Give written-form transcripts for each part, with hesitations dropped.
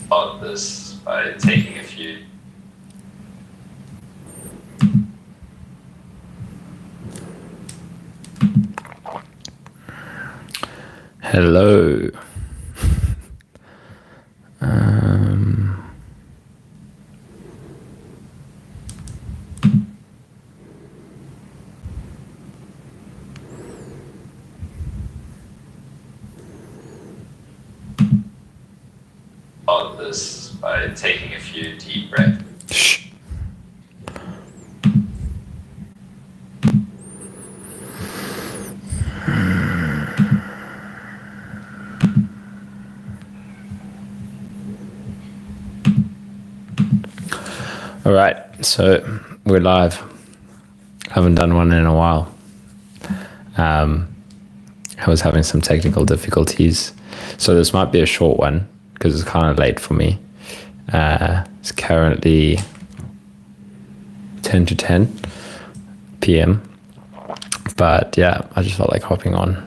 start this by taking a few. Hello. Start this by taking a few deep breaths. Shh. All right, so we're live. Haven't done one in a while. I was having some technical difficulties, so this might be a short one because it's kind of late for me. It's currently 10 to 10 p.m. But yeah, I just felt like hopping on.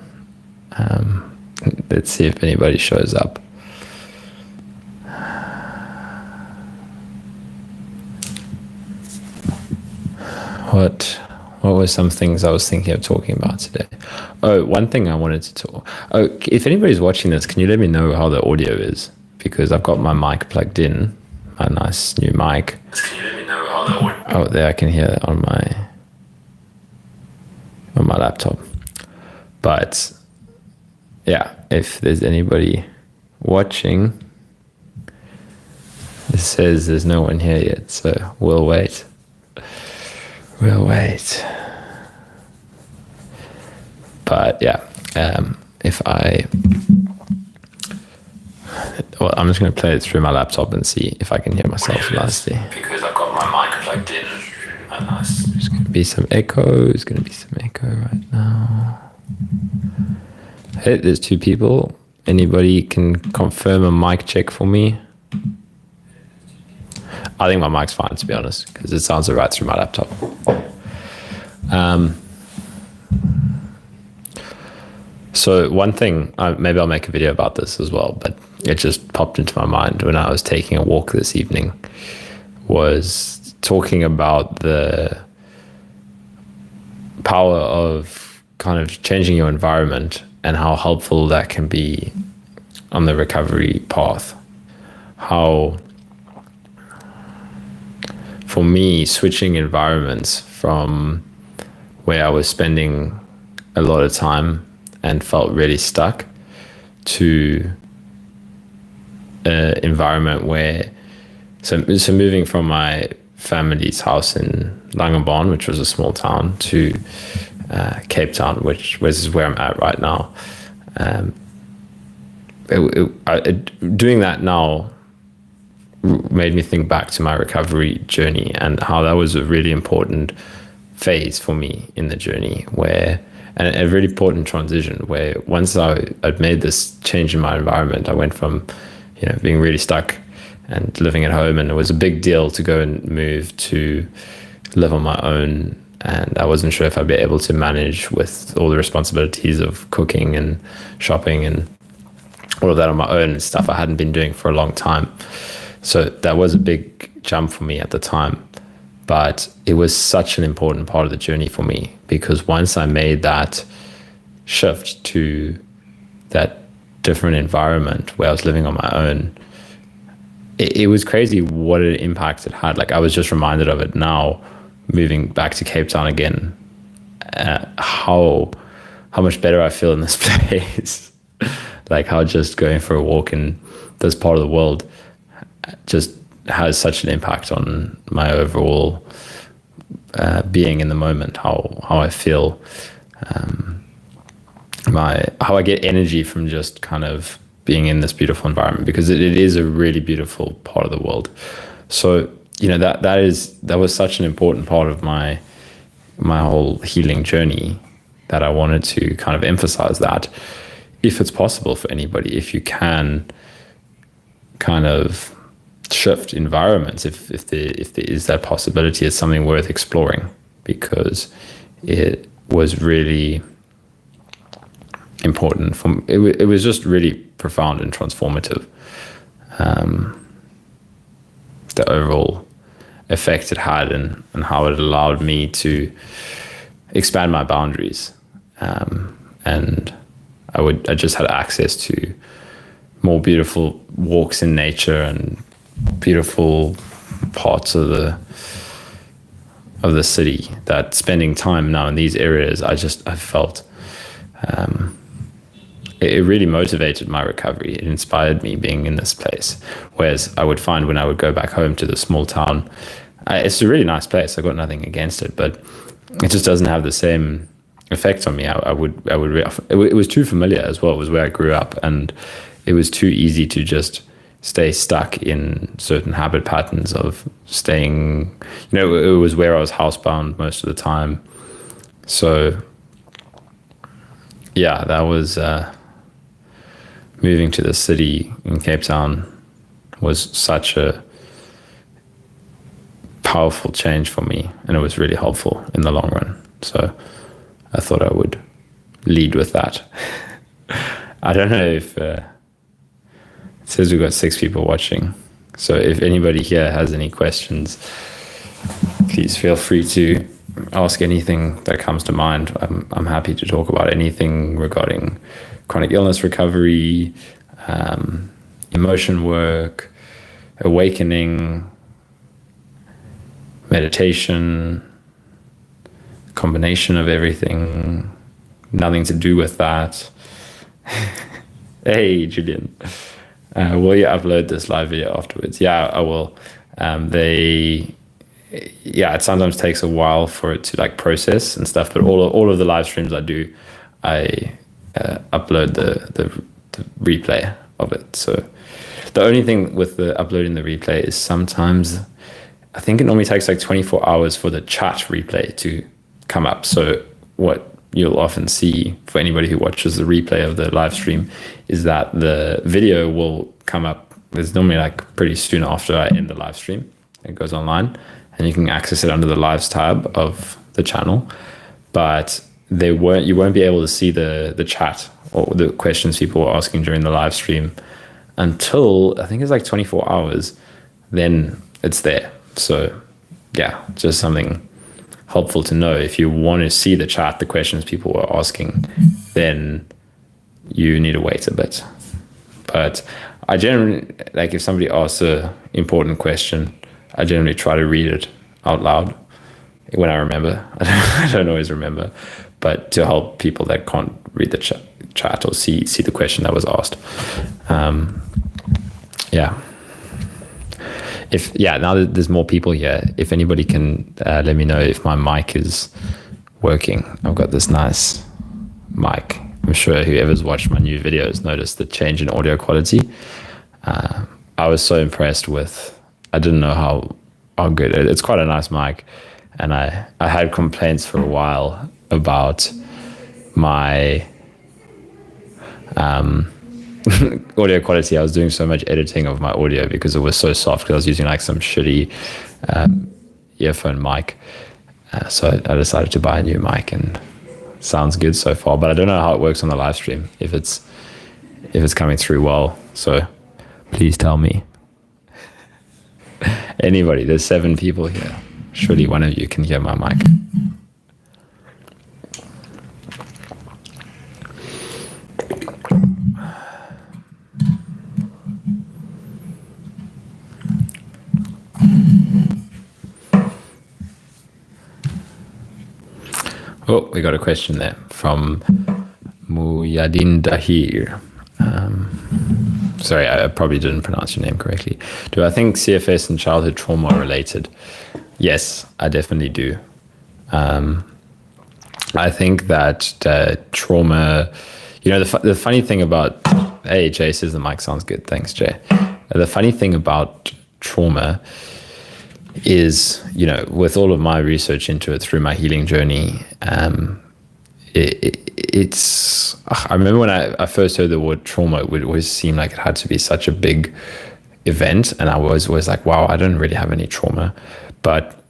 Let's see if anybody shows up. What were some things I was thinking of talking about today? Oh, one thing I wanted to talk. Oh, if anybody's watching this, can you let me know how the audio is? Because I've got my mic plugged in, my nice new mic. Can you let me know how the audio? Oh, there I can hear it on my laptop. But yeah, if there's anybody watching, it says there's no one here yet, so we'll wait. We'll wait. But yeah, I'm just going to play it through my laptop and see if I can hear myself nicely. Because I've got my mic plugged in. There's going to be some echo. There's going to be some echo right now. Hey, there's two people. Anybody can confirm a mic check for me? I think my mic's fine, to be honest, because it sounds all right through my laptop. So one thing, maybe I'll make a video about this as well, but it just popped into my mind when I was taking a walk this evening, was talking about the power of kind of changing your environment and how helpful that can be on the recovery path. How, for me, switching environments from where I was spending a lot of time and felt really stuck to an environment where, so moving from my family's house in Langebaan, which was a small town, to Cape Town, which is where I'm at right now. Doing that now made me think back to my recovery journey and how that was a really important phase for me in the journey, where, and a really important transition, where once I'd made this change in my environment, I went from, being really stuck and living at home, and it was a big deal to go and move to live on my own, and I wasn't sure if I'd be able to manage with all the responsibilities of cooking and shopping and all of that on my own, and stuff I hadn't been doing for a long time. So that was a big jump for me at the time. But it was such an important part of the journey for me, because once I made that shift to that different environment where I was living on my own, it was crazy what an impact it had. Like, I was just reminded of it now, moving back to Cape Town again, how much better I feel in this place. Like, how just going for a walk in this part of the world just has such an impact on my overall being in the moment, how I feel, how I get energy from just kind of being in this beautiful environment, because it is a really beautiful part of the world. So that was such an important part of my whole healing journey, that I wanted to kind of emphasize that if it's possible for anybody, if you can kind of shift environments, if there is that possibility, it's something worth exploring, because it was really important it was just really profound and transformative. the overall effect it had, and how it allowed me to expand my boundaries. And I just had access to more beautiful walks in nature and beautiful parts of the city, that spending time now in these areas, I felt it really motivated my recovery. It inspired me being in this place. Whereas I would find when I would go back home to the small town, it's a really nice place. I got nothing against it, but it just doesn't have the same effect on me. It was too familiar as well. It was where I grew up, and it was too easy to just stay stuck in certain habit patterns of staying, it was where I was housebound most of the time. So yeah, that was, moving to the city in Cape Town was such a powerful change for me, and it was really helpful in the long run. So I thought I would lead with that. I don't know if it says we've got 6 people watching. So if anybody here has any questions, please feel free to ask anything that comes to mind. I'm happy to talk about anything regarding chronic illness recovery, emotion work, awakening, meditation, combination of everything, nothing to do with that. Hey, Julian. Will you upload this live video afterwards? Yeah, I will. It sometimes takes a while for it to like process and stuff, but all of the live streams I do, I upload the replay of it. So the only thing with the uploading the replay is sometimes I think it normally takes like 24 hours for the chat replay to come up. So what you'll often see for anybody who watches the replay of the live stream is that the video will come up. It's normally like pretty soon after I end the live stream. It goes online and you can access it under the lives tab of the channel. But you won't be able to see the chat or the questions people were asking during the live stream until I think it's like 24 hours. Then it's there. So yeah, just something helpful to know. If you want to see the chat, the questions people were asking, then you need to wait a bit. But I generally, like if somebody asks an important question, I generally try to read it out loud when I remember. I don't always remember, but to help people that can't read the chat or see the question that was asked. Now that there's more people here, if anybody can let me know if my mic is working. I've got this nice mic. I'm sure whoever's watched my new videos noticed the change in audio quality. I was so impressed with, I didn't know how good it's quite a nice mic. And I had complaints for a while about my audio quality. I was doing so much editing of my audio because it was so soft, because I was using like some shitty earphone mic. So I decided to buy a new mic, and it sounds good so far, but I don't know how it works on the live stream, if it's coming through well. So please tell me. Anybody, there's 7 people here. Surely one of you can hear my mic. Oh, we got a question there from Muyadin Dahir. Sorry, I probably didn't pronounce your name correctly. Do I think CFS and childhood trauma are related? Yes, I definitely do. I think that trauma, the funny thing about, hey, Jay says the mic sounds good. Thanks, Jay. The funny thing about trauma is, with all of my research into it through my healing journey, I remember when I first heard the word trauma, it would always seem like it had to be such a big event. And I was always like, wow, I don't really have any trauma. But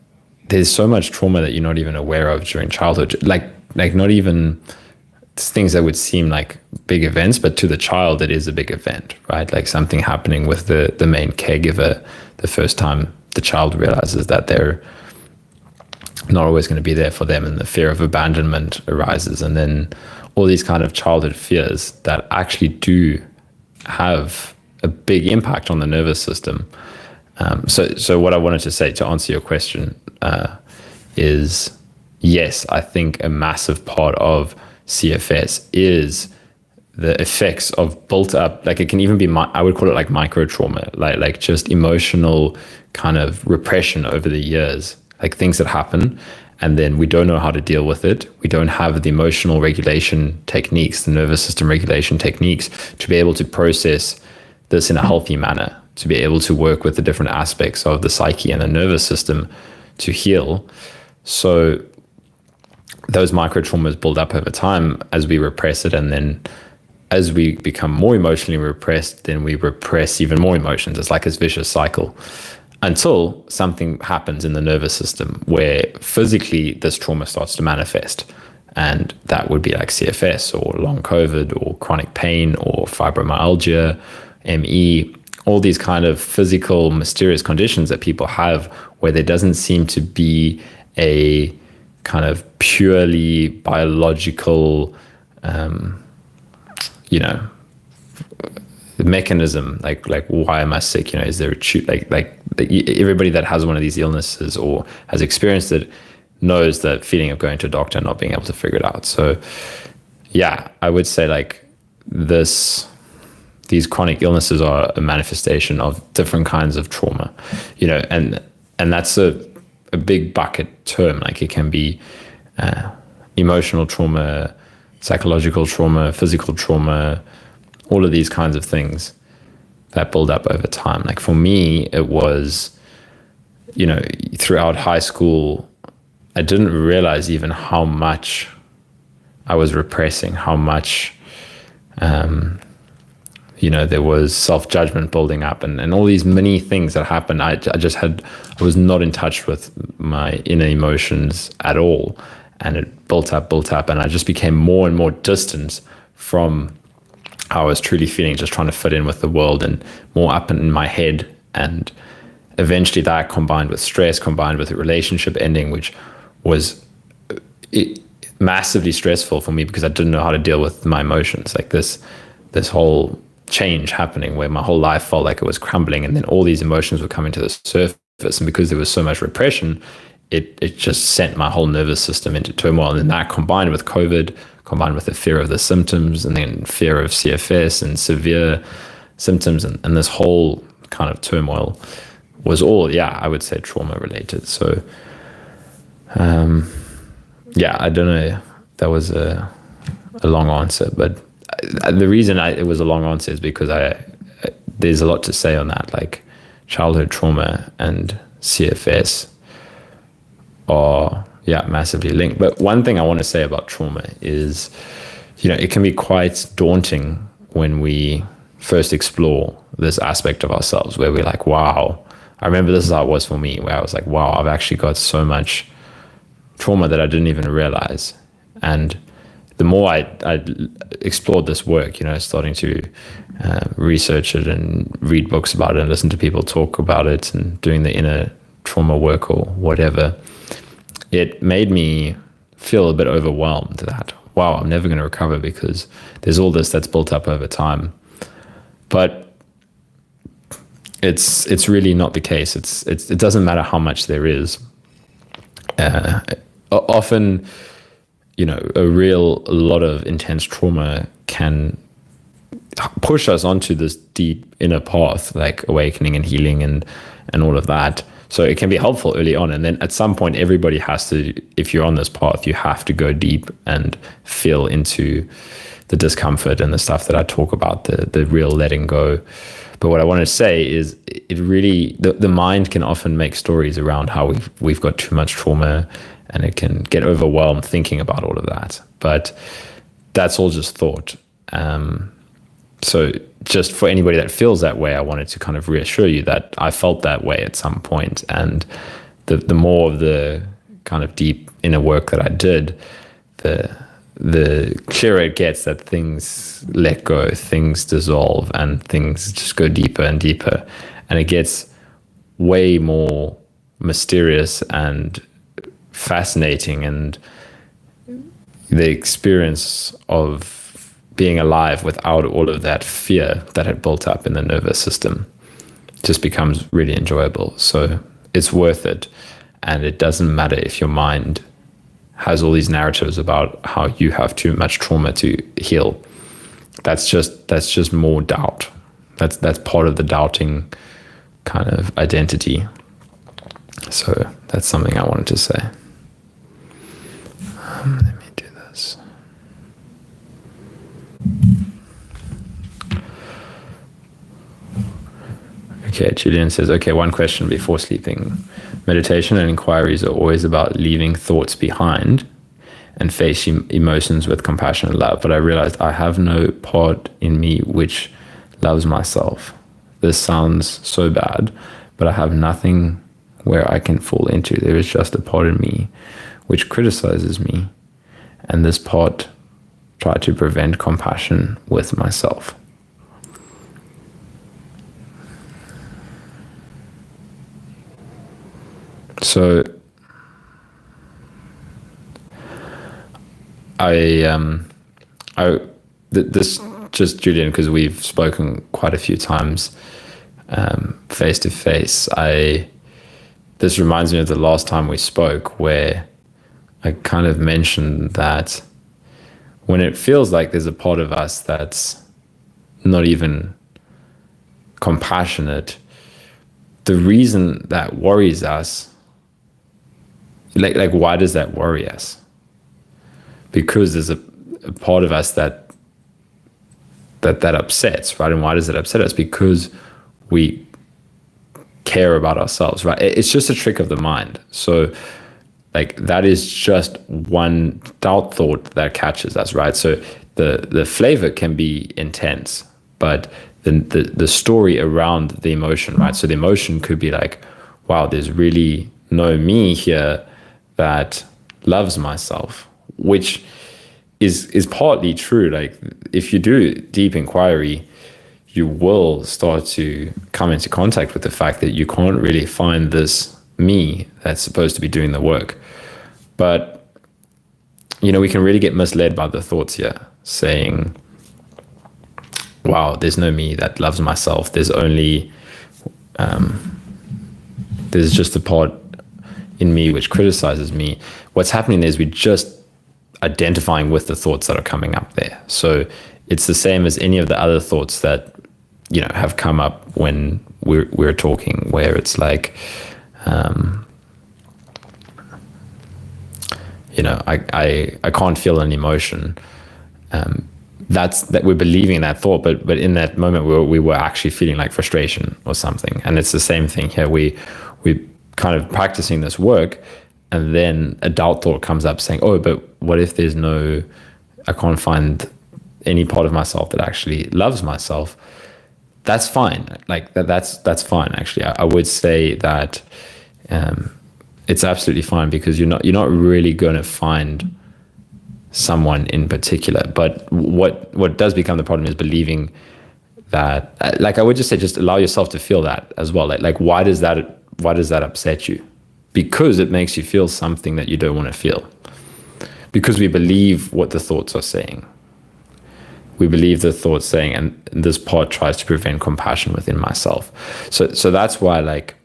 there's so much trauma that you're not even aware of during childhood. Like not even things that would seem like big events, but to the child, it is a big event, right? Like something happening with the main caregiver the first time the child realizes that they're not always going to be there for them, and the fear of abandonment arises, and then all these kind of childhood fears that actually do have a big impact on the nervous system. So what I wanted to say to answer your question is, yes, I think a massive part of CFS is the effects of built up, like it can even be, I would call it like micro trauma, like just emotional kind of repression over the years, like things that happen and then we don't know how to deal with it. We don't have the emotional regulation techniques, the nervous system regulation techniques to be able to process this in a healthy manner, to be able to work with the different aspects of the psyche and the nervous system to heal. So those micro traumas build up over time as we repress it, and then as we become more emotionally repressed, then we repress even more emotions. It's like this vicious cycle until something happens in the nervous system where physically this trauma starts to manifest. And that would be like CFS or long COVID or chronic pain or fibromyalgia, ME, all these kind of physical, mysterious conditions that people have where there doesn't seem to be a kind of purely biological, the mechanism, like why am I sick? Is there like everybody that has one of these illnesses or has experienced it knows that feeling of going to a doctor and not being able to figure it out. So yeah, I would say like these chronic illnesses are a manifestation of different kinds of trauma, and that's a big bucket term. Like it can be emotional trauma, psychological trauma, physical trauma, all of these kinds of things that build up over time. Like for me, it was, throughout high school, I didn't realize even how much I was repressing, how much, there was self-judgment building up and all these many things that happened. I was not in touch with my inner emotions at all. And it built up, and I just became more and more distant from how I was truly feeling, just trying to fit in with the world and more up in my head. And eventually that combined with stress, combined with a relationship ending, which was massively stressful for me because I didn't know how to deal with my emotions. Like this whole change happening where my whole life felt like it was crumbling, and then all these emotions were coming to the surface. And because there was so much repression, it just sent my whole nervous system into turmoil. And then that combined with COVID, combined with the fear of the symptoms, and then fear of CFS and severe symptoms, and this whole kind of turmoil was all, I would say trauma related. So, I don't know. That was a long answer, but the reason it was a long answer is because there's a lot to say on that. Like childhood trauma and CFS are massively linked. But one thing I want to say about trauma is, it can be quite daunting when we first explore this aspect of ourselves where we're like, wow, I remember this is how it was for me, where I was like, wow, I've actually got so much trauma that I didn't even realize. And the more I explored this work, starting to research it and read books about it and listen to people talk about it and doing the inner trauma work or whatever, it made me feel a bit overwhelmed that, wow, I'm never going to recover because there's all this that's built up over time. But it's really not the case. It doesn't matter how much there is. Often, a lot of intense trauma can push us onto this deep inner path, like awakening and healing and all of that. So it can be helpful early on. And then at some point, everybody has to, if you're on this path, you have to go deep and feel into the discomfort and the stuff that I talk about, the real letting go. But what I want to say is it really, the mind can often make stories around how we've got too much trauma, and it can get overwhelmed thinking about all of that. But that's all just thought. So just for anybody that feels that way, I wanted to kind of reassure you that I felt that way at some point. And the more of the kind of deep inner work that I did, the clearer it gets that things let go, things dissolve, and things just go deeper and deeper. And it gets way more mysterious and fascinating, and the experience of being alive without all of that fear that had built up in the nervous system just becomes really enjoyable. So it's worth it. And it doesn't matter if your mind has all these narratives about how you have too much trauma to heal. That's just more doubt. That's part of the doubting kind of identity. So that's something I wanted to say. Let me do this. Okay, Julian says, okay, one question before sleeping. Meditation and inquiries are always about leaving thoughts behind and face emotions with compassion and love. But I realized I have no part in me which loves myself. This sounds so bad, but I have nothing where I can fall into. There is just a part in me which criticizes me, and this part tried to prevent compassion with myself. So this just Julian, because we've spoken quite a few times face to face. This reminds me of the last time we spoke, where I kind of mentioned that when it feels like there's a part of us that's not even compassionate, the reason that worries us, like why does that worry us? Because there's a part of us that upsets, right? And why does it upset us? Because we care about ourselves, right? It's just a trick of the mind. So like that is just one doubt thought that catches us, right? So the flavor can be intense, but the story around the emotion, right? So the emotion could be like, wow, there's really no me here that loves myself, which is partly true. Like if you do deep inquiry, you will start to come into contact with the fact that you can't really find this me that's supposed to be doing the work. But, you know, we can really get misled by the thoughts here saying, wow, there's no me that loves myself. There's only, there's just a part in me which criticizes me. What's happening is we're just identifying with the thoughts that are coming up there. So it's the same as any of the other thoughts that, you know, have come up when we're talking, where it's like, you know, I can't feel an emotion. That's that we're believing that thought, but in that moment we were actually feeling like frustration or something. And it's the same thing here. We kind of practicing this work, and then a doubt thought comes up saying, oh, but what if there's no, I can't find any part of myself that actually loves myself. That's fine. Like that's fine. Actually, I would say that it's absolutely fine, because you're not really going to find someone in particular. But what does become the problem is believing that. Like I would just say, just allow yourself to feel that as well. Like why does that upset you? Because it makes you feel something that you don't want to feel. Because we believe what the thoughts are saying. We believe the thoughts saying, and this part tries to prevent compassion within myself. So that's why, like,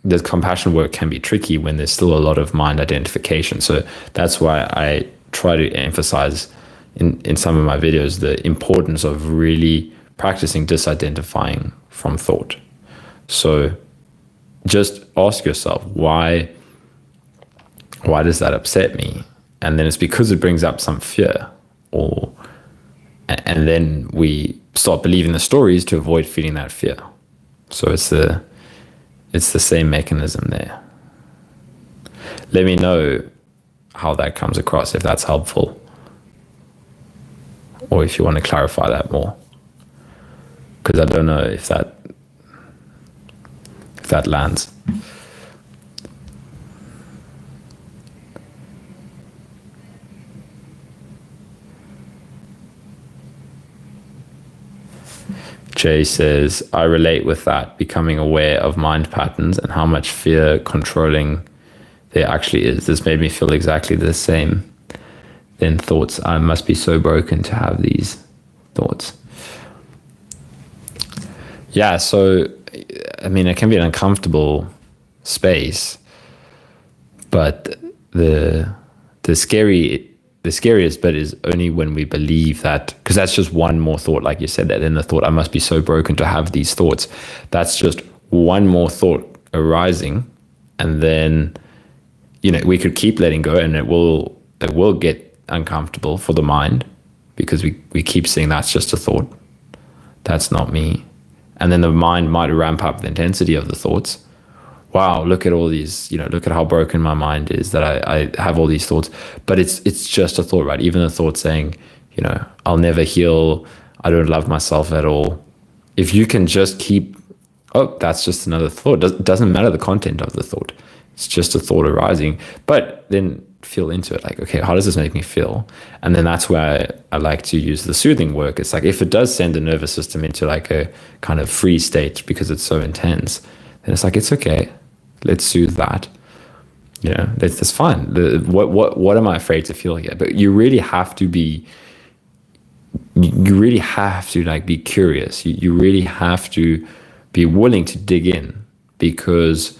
the compassion work can be tricky when there's still a lot of mind identification. So that's why I try to emphasize in some of my videos the importance of really practicing disidentifying from thought. So just ask yourself, why does that upset me? And then it's because it brings up some fear, and then we start believing the stories to avoid feeling that fear. So it's the same mechanism there. Let me know how that comes across, if that's helpful, or if you want to clarify that more, because I don't know if that lands. Jay says, I relate with that, becoming aware of mind patterns and how much fear controlling there actually is. This made me feel exactly the same. Then thoughts, I must be so broken to have these thoughts. Yeah, so, I mean, it can be an uncomfortable space, but the scariest bit is only when we believe that, because that's just one more thought, like you said, that in the thought, I must be so broken to have these thoughts. That's just one more thought arising, and then, we could keep letting go, and it will get uncomfortable for the mind, because we keep saying that's just a thought, that's not me. And then the mind might ramp up the intensity of the thoughts. Wow, look at all these, look at how broken my mind is that I have all these thoughts. But it's just a thought, right? Even the thought saying, I'll never heal, I don't love myself at all. If you can just keep, that's just another thought. It doesn't matter the content of the thought. It's just a thought arising. But then feel into it, like, okay, how does this make me feel? And then that's where I like to use the soothing work. It's like, if it does send the nervous system into like a kind of free state because it's so intense, then it's like, it's okay, let's soothe that. That's fine. What am I afraid to feel here? But you really have to be like be curious. You really have to be willing to dig in, because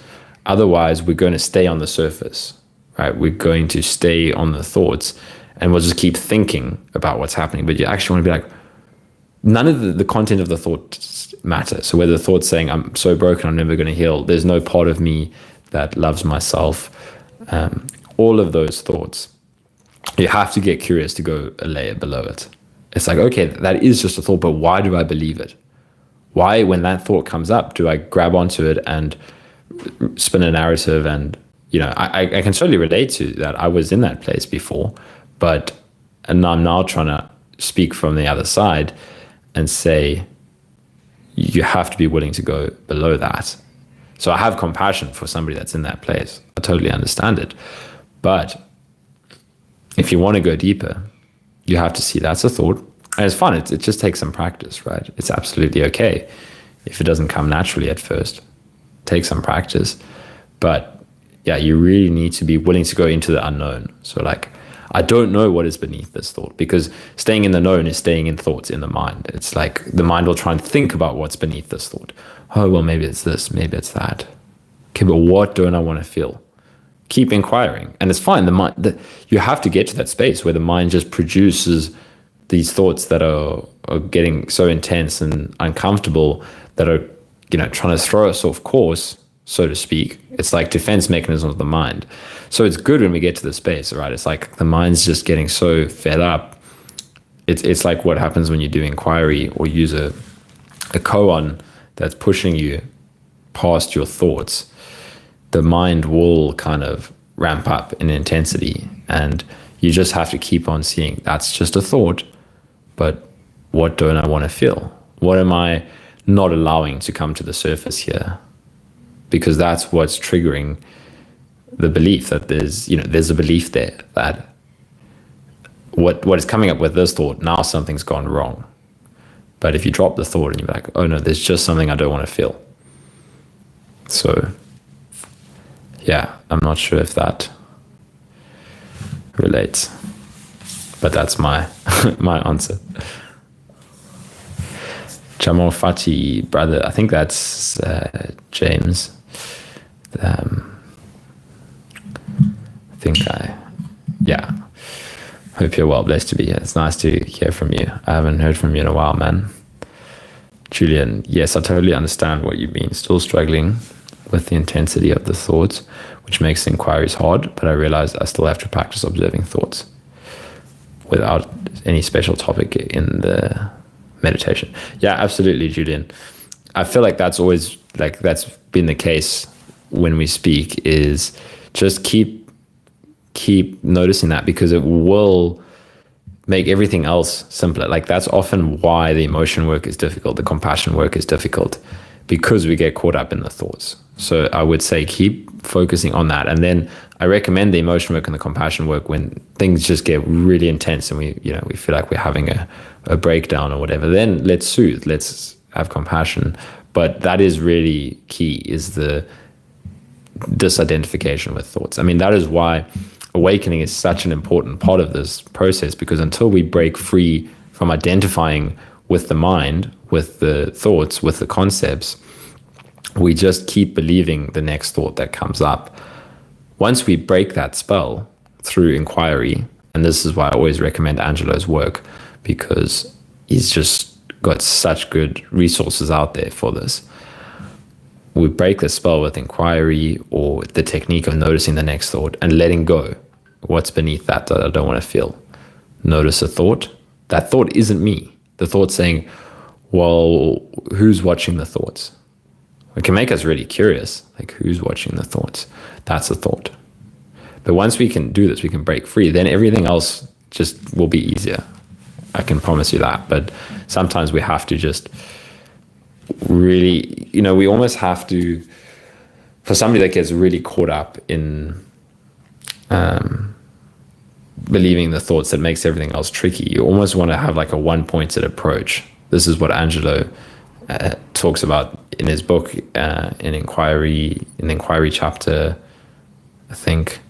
otherwise we're going to stay on the surface, right? We're going to stay on the thoughts, and we'll just keep thinking about what's happening. But you actually want to be like, none of the content of the thoughts matter. So whether the thought's saying, I'm so broken, I'm never going to heal, there's no part of me that loves myself, all of those thoughts, you have to get curious to go a layer below it. It's like, okay, that is just a thought, but why do I believe it? Why, when that thought comes up, do I grab onto it and spin a narrative? And I can totally relate to that. I was in that place before, and I'm now trying to speak from the other side and say, you have to be willing to go below that. So I have compassion for somebody that's in that place. I totally understand it. But if you want to go deeper, you have to see that's a thought. And it's fun. It just takes some practice, right? It's absolutely okay if it doesn't come naturally at first. Take some practice. But yeah, you really need to be willing to go into the unknown. So like, I don't know what is beneath this thought, because staying in the known is staying in thoughts in the mind. It's like the mind will try and think about what's beneath this thought. Oh, well, maybe it's this, maybe it's that. Okay, but what don't I want to feel? Keep inquiring. And it's fine. You have to get to that space where the mind just produces these thoughts that are getting so intense and uncomfortable that are, trying to throw us off course, so to speak. It's like defense mechanism of the mind. So it's good when we get to the space, right? It's like the mind's just getting so fed up. It's like what happens when you do inquiry or use a koan that's pushing you past your thoughts. The mind will kind of ramp up in intensity, and you just have to keep on seeing that's just a thought, but what don't I want to feel? What am I not allowing to come to the surface here? Because that's what's triggering the belief that there's a belief there that what is coming up with this thought, now something's gone wrong. But if you drop the thought and you're like, oh no, there's just something I don't want to feel. So yeah, I'm not sure if that relates, but that's my my answer. Jamal Fati, brother, I think that's James. Hope you're well, blessed to be here. It's nice to hear from you. I haven't heard from you in a while, man. Julian, yes, I totally understand what you mean. Still struggling with the intensity of the thoughts, which makes inquiries hard, but I realize I still have to practice observing thoughts without any special topic in the meditation. Yeah, absolutely, Julian. I feel like that's always, like, that's been the case when we speak, is just keep noticing that, because it will make everything else simpler. Like, that's often why the emotion work is difficult, the compassion work is difficult, because we get caught up in the thoughts. So I would say keep focusing on that. And then I recommend the emotion work and the compassion work when things just get really intense and we feel like we're having a breakdown or whatever. Then let's soothe. Let's have compassion. But that is really key, is the disidentification with thoughts. I mean, that is why awakening is such an important part of this process, because until we break free from identifying with the mind, with the thoughts, with the concepts, we just keep believing the next thought that comes up. Once we break that spell through inquiry, and this is why I always recommend Angelo's work, because he's just got such good resources out there for this. We break the spell with inquiry, or the technique of noticing the next thought and letting go. What's beneath that I don't want to feel? Notice a thought. That thought isn't me. The thought saying, well, who's watching the thoughts? It can make us really curious, like who's watching the thoughts? That's a thought. But once we can do this, we can break free, then everything else just will be easier. I can promise you that. But sometimes we have to just really, we almost have to, for somebody that gets really caught up in believing the thoughts that makes everything else tricky, you almost want to have like a one-pointed approach. This is what Angelo talks about in his book, in the inquiry chapter, I think,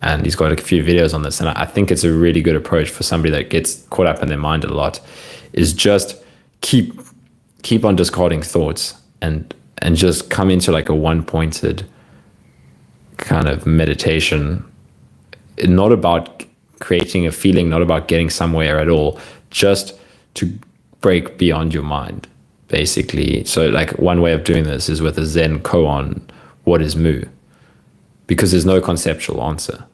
and he's got a few videos on this. And I think it's a really good approach for somebody that gets caught up in their mind a lot, is just keep on discarding thoughts and just come into like a one-pointed kind of meditation, not about creating a feeling, not about getting somewhere at all, just to break beyond your mind, basically. So like one way of doing this is with a Zen koan, what is mu? Because there's no conceptual answer.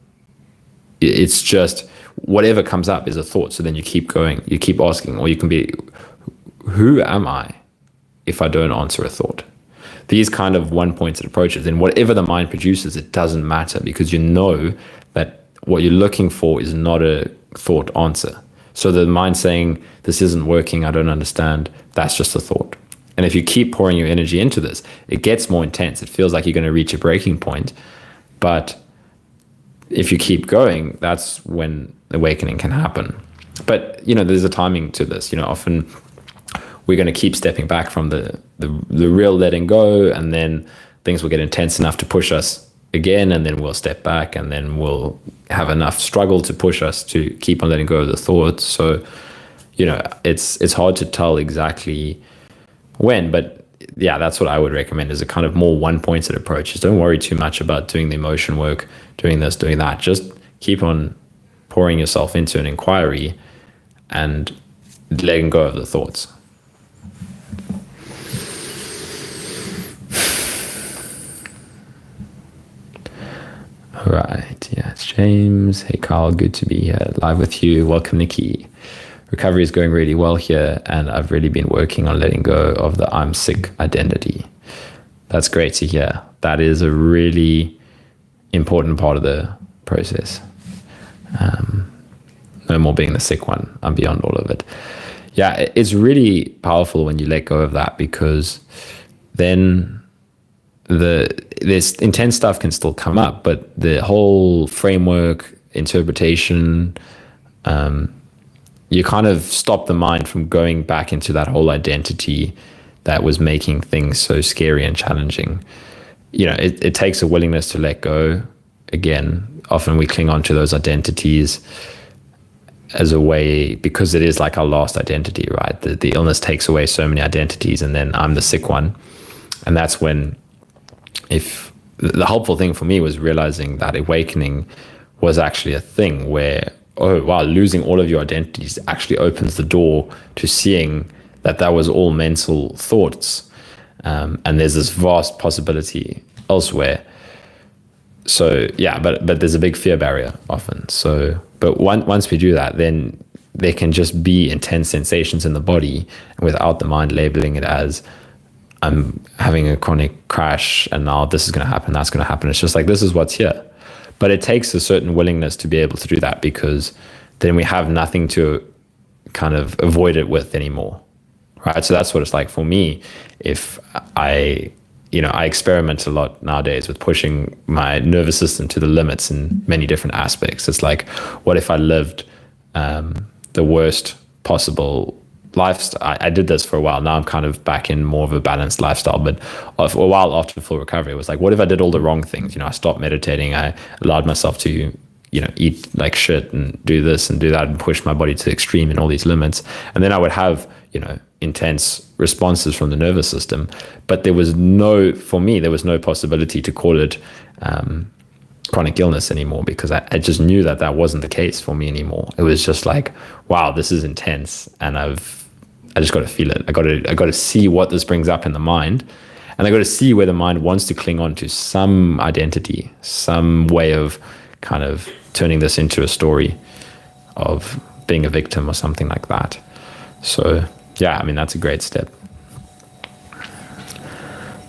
It's just whatever comes up is a thought. So then you keep going, you keep asking, or you can be, who am I if I don't answer a thought? These kind of one-pointed approaches, then whatever the mind produces, it doesn't matter, because you know that what you're looking for is not a thought answer. So the mind saying, this isn't working, I don't understand, that's just a thought. And if you keep pouring your energy into this, it gets more intense. It feels like you're going to reach a breaking point. But if you keep going, that's when awakening can happen. But, there's a timing to this. Often we're going to keep stepping back from the real letting go, and then things will get intense enough to push us again, and then we'll step back, and then we'll have enough struggle to push us to keep on letting go of the thoughts. So, it's hard to tell exactly when, but yeah, that's what I would recommend, is a kind of more one-pointed approach. Just don't worry too much about doing the emotion work, doing this, doing that. Just keep on pouring yourself into an inquiry and letting go of the thoughts. All right, yeah, it's James. Hey, Carl, good to be here live with you. Welcome, Nikki. Recovery is going really well here, and I've really been working on letting go of the I'm sick identity. That's great to hear. That is a really important part of the process. No more being the sick one. I'm beyond all of it. Yeah, it's really powerful when you let go of that, because then this intense stuff can still come up, but the whole framework, interpretation, you kind of stop the mind from going back into that whole identity that was making things so scary and challenging. It takes a willingness to let go. Again, often we cling on to those identities as a way, because it is like our last identity, right? The illness takes away so many identities, and then I'm the sick one. And that's when, if the helpful thing for me was realizing that awakening was actually a thing where, oh wow, losing all of your identities actually opens the door to seeing that was all mental thoughts, and there's this vast possibility elsewhere. So yeah, but there's a big fear barrier often. So, but once we do that, then there can just be intense sensations in the body without the mind labeling it as, I'm having a chronic crash and now this is going to happen, that's going to happen. It's just like, this is what's here. But it takes a certain willingness to be able to do that, because then we have nothing to kind of avoid it with anymore, right? So that's what it's like for me. If I experiment a lot nowadays with pushing my nervous system to the limits in many different aspects. It's like, what if I lived the worst possible lifestyle. I did this for a while. Now I'm kind of back in more of a balanced lifestyle. But for a while after full recovery, it was like, what if I did all the wrong things? I stopped meditating. I allowed myself to, eat like shit and do this and do that and push my body to the extreme in all these limits. And then I would have, intense responses from the nervous system. But there was no possibility to call it chronic illness anymore, because I just knew that wasn't the case for me anymore. It was just like, wow, this is intense, and I just got to feel it. I got to see what this brings up in the mind, and I got to see where the mind wants to cling on to some identity, some way of kind of turning this into a story of being a victim or something like that. So yeah, I mean, that's a great step.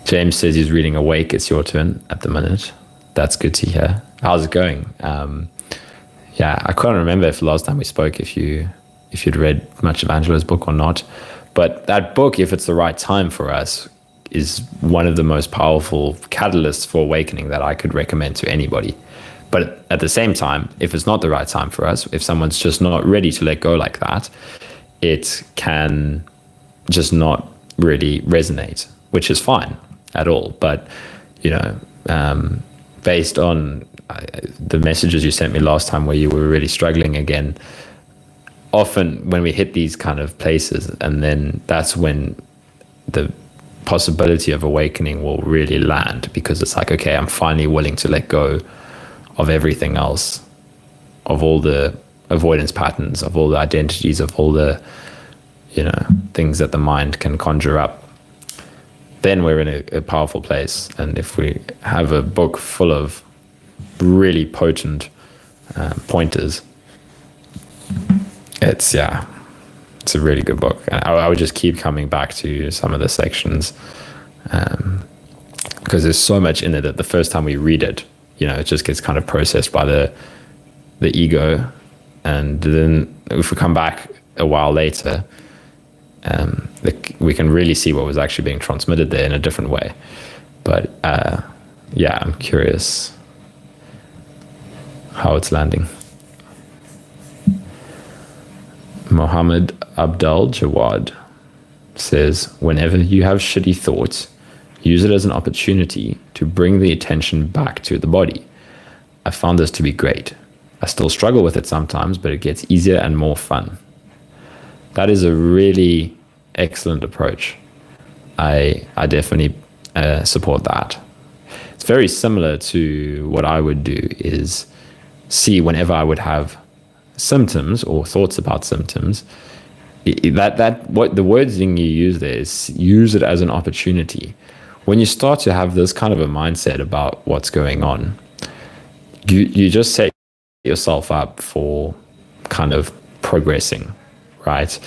James says he's reading Awake. It's your turn at the minute. That's good to hear. How's it going? Yeah, I can't remember if last time we spoke, if you'd read much of Angelo's book or not. But that book, if it's the right time for us, is one of the most powerful catalysts for awakening that I could recommend to anybody. But at the same time, if it's not the right time for us, if someone's just not ready to let go like that, it can just not really resonate, which is fine at all. But, based on the messages you sent me last time where you were really struggling again, often when we hit these kind of places, and then that's when the possibility of awakening will really land, because it's like, okay, I'm finally willing to let go of everything else, of all the avoidance patterns, of all the identities, of all the, things that the mind can conjure up. Then we're in a powerful place. And if we have a book full of really potent pointers, it's a really good book. And I would just keep coming back to some of the sections, because there's so much in it that the first time we read it, it just gets kind of processed by the ego. And then if we come back a while later, we can really see what was actually being transmitted there in a different way. But I'm curious how it's landing. Mohammed Abdul Jawad says, whenever you have shitty thoughts, use it as an opportunity to bring the attention back to the body. I found this to be great. I still struggle with it sometimes, but it gets easier and more fun. That is a really excellent approach. I definitely support that. It's very similar to what I would do, is see whenever I would have symptoms or thoughts about symptoms, what the wording you use there is use it as an opportunity. When you start to have this kind of a mindset about what's going on, you just set yourself up for kind of progressing, right?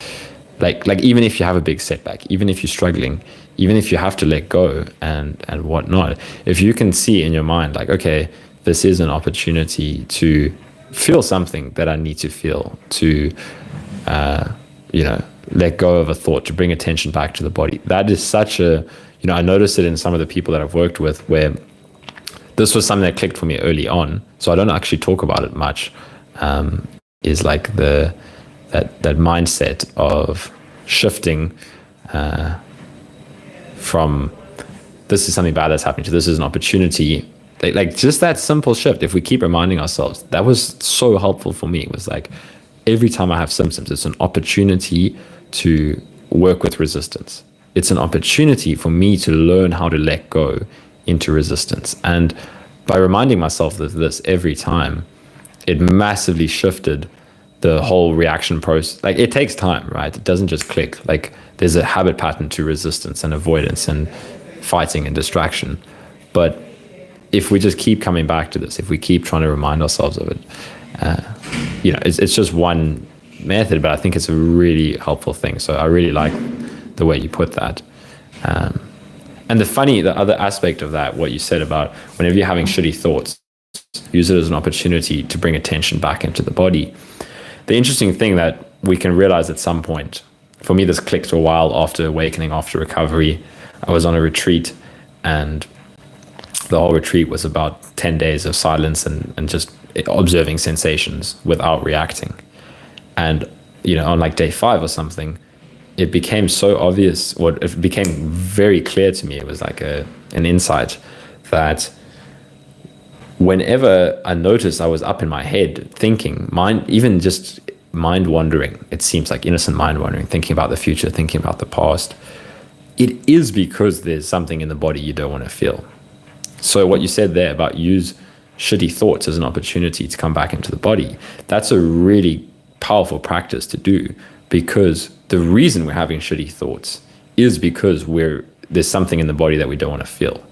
Like even if you have a big setback, even if you're struggling, even if you have to let go and whatnot, if you can see in your mind, like, okay, this is an opportunity to feel something that I need to feel, to let go of a thought, to bring attention back to the body. That is such a, I noticed it in some of the people that I've worked with, where this was something that clicked for me early on. So I don't actually talk about it much. Is like that mindset of shifting from this is something bad that's happening to this is an opportunity. Like just that simple shift, if we keep reminding ourselves, that was so helpful for me. It was like, every time I have symptoms, it's an opportunity to work with resistance. It's an opportunity for me to learn how to let go into resistance. And by reminding myself of this every time, it massively shifted the whole reaction process. Like, it takes time, right? It doesn't just click. Like, there's a habit pattern to resistance and avoidance and fighting and distraction. But if we just keep coming back to this, if we keep trying to remind ourselves of it, it's just one method, but I think it's a really helpful thing. So I really like the way you put that. And the other aspect of that, what you said about whenever you're having shitty thoughts, use it as an opportunity to bring attention back into the body. The interesting thing that we can realize at some point, for me, this clicked a while after awakening, after recovery. I was on a retreat, and the whole retreat was about 10 days of silence and just observing sensations without reacting. And, on like day 5 or something, it became so obvious, or it became very clear to me. It was like an insight that whenever I noticed I was up in my head thinking, even just mind wandering, it seems like innocent mind wandering, thinking about the future, thinking about the past, it is because there's something in the body you don't want to feel. So what you said there about use shitty thoughts as an opportunity to come back into the body, that's a really powerful practice to do, because the reason we're having shitty thoughts is because there's something in the body that we don't want to feel.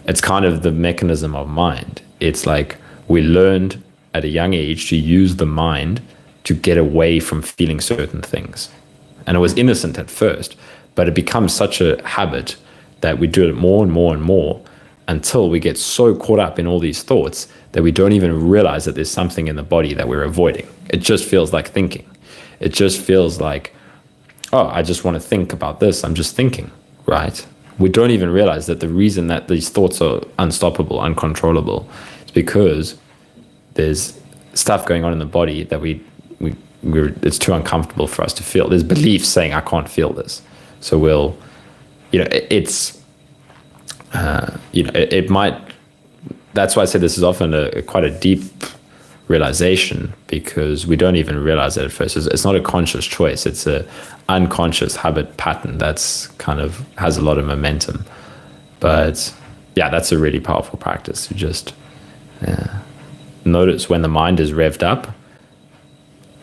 It's kind of the mechanism of mind. It's like we learned at a young age to use the mind to get away from feeling certain things. And it was innocent at first, but it becomes such a habit that we do it more and more and more until we get so caught up in all these thoughts that we don't even realize that there's something in the body that we're avoiding. It just feels like thinking. It just feels like, oh, I just want to think about this. I'm just thinking, right? We don't even realize that the reason that these thoughts are unstoppable, uncontrollable, is because there's stuff going on in the body that it's too uncomfortable for us to feel. There's beliefs saying, I can't feel this. So it might, that's why I said this is often quite a deep realization, because we don't even realize it at first. It's not a conscious choice. It's a unconscious habit pattern that's kind of has a lot of momentum. But yeah, that's a really powerful practice to just notice when the mind is revved up,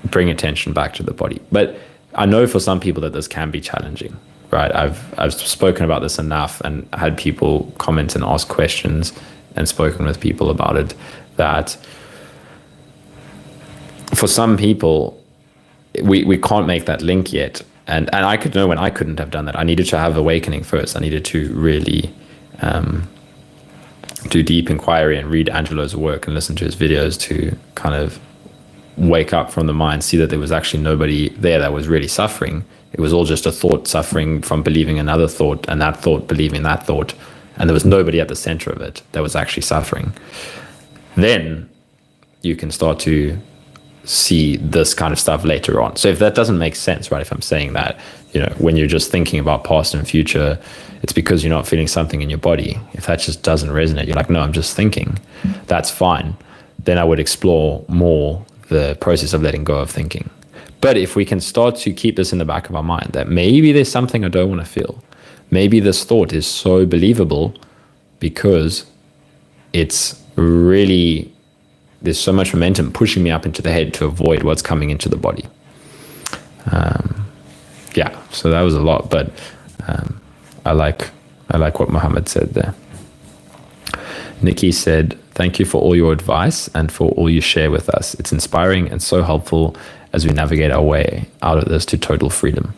bring attention back to the body. But I know for some people that this can be challenging, right? I've spoken about this enough and had people comment and ask questions and spoken with people about it, that for some people, we can't make that link yet. And I could know when I couldn't have done that. I needed to have awakening first. I needed to really do deep inquiry and read Angelo's work and listen to his videos to kind of wake up from the mind, see that there was actually nobody there that was really suffering. It was all just a thought suffering from believing another thought, and that thought believing that thought. And there was nobody at the center of it that was actually suffering. Then you can start to see this kind of stuff later on. So if that doesn't make sense, right, if I'm saying that, when you're just thinking about past and future, it's because you're not feeling something in your body. If that just doesn't resonate, you're like, no, I'm just thinking. That's fine. Then I would explore more the process of letting go of thinking. But if we can start to keep this in the back of our mind, that maybe there's something I don't want to feel. Maybe this thought is so believable because it's really, there's so much momentum pushing me up into the head to avoid what's coming into the body. So that was a lot, but I like what Muhammad said there. Nikki said, thank you for all your advice and for all you share with us. It's inspiring and so helpful as we navigate our way out of this to total freedom.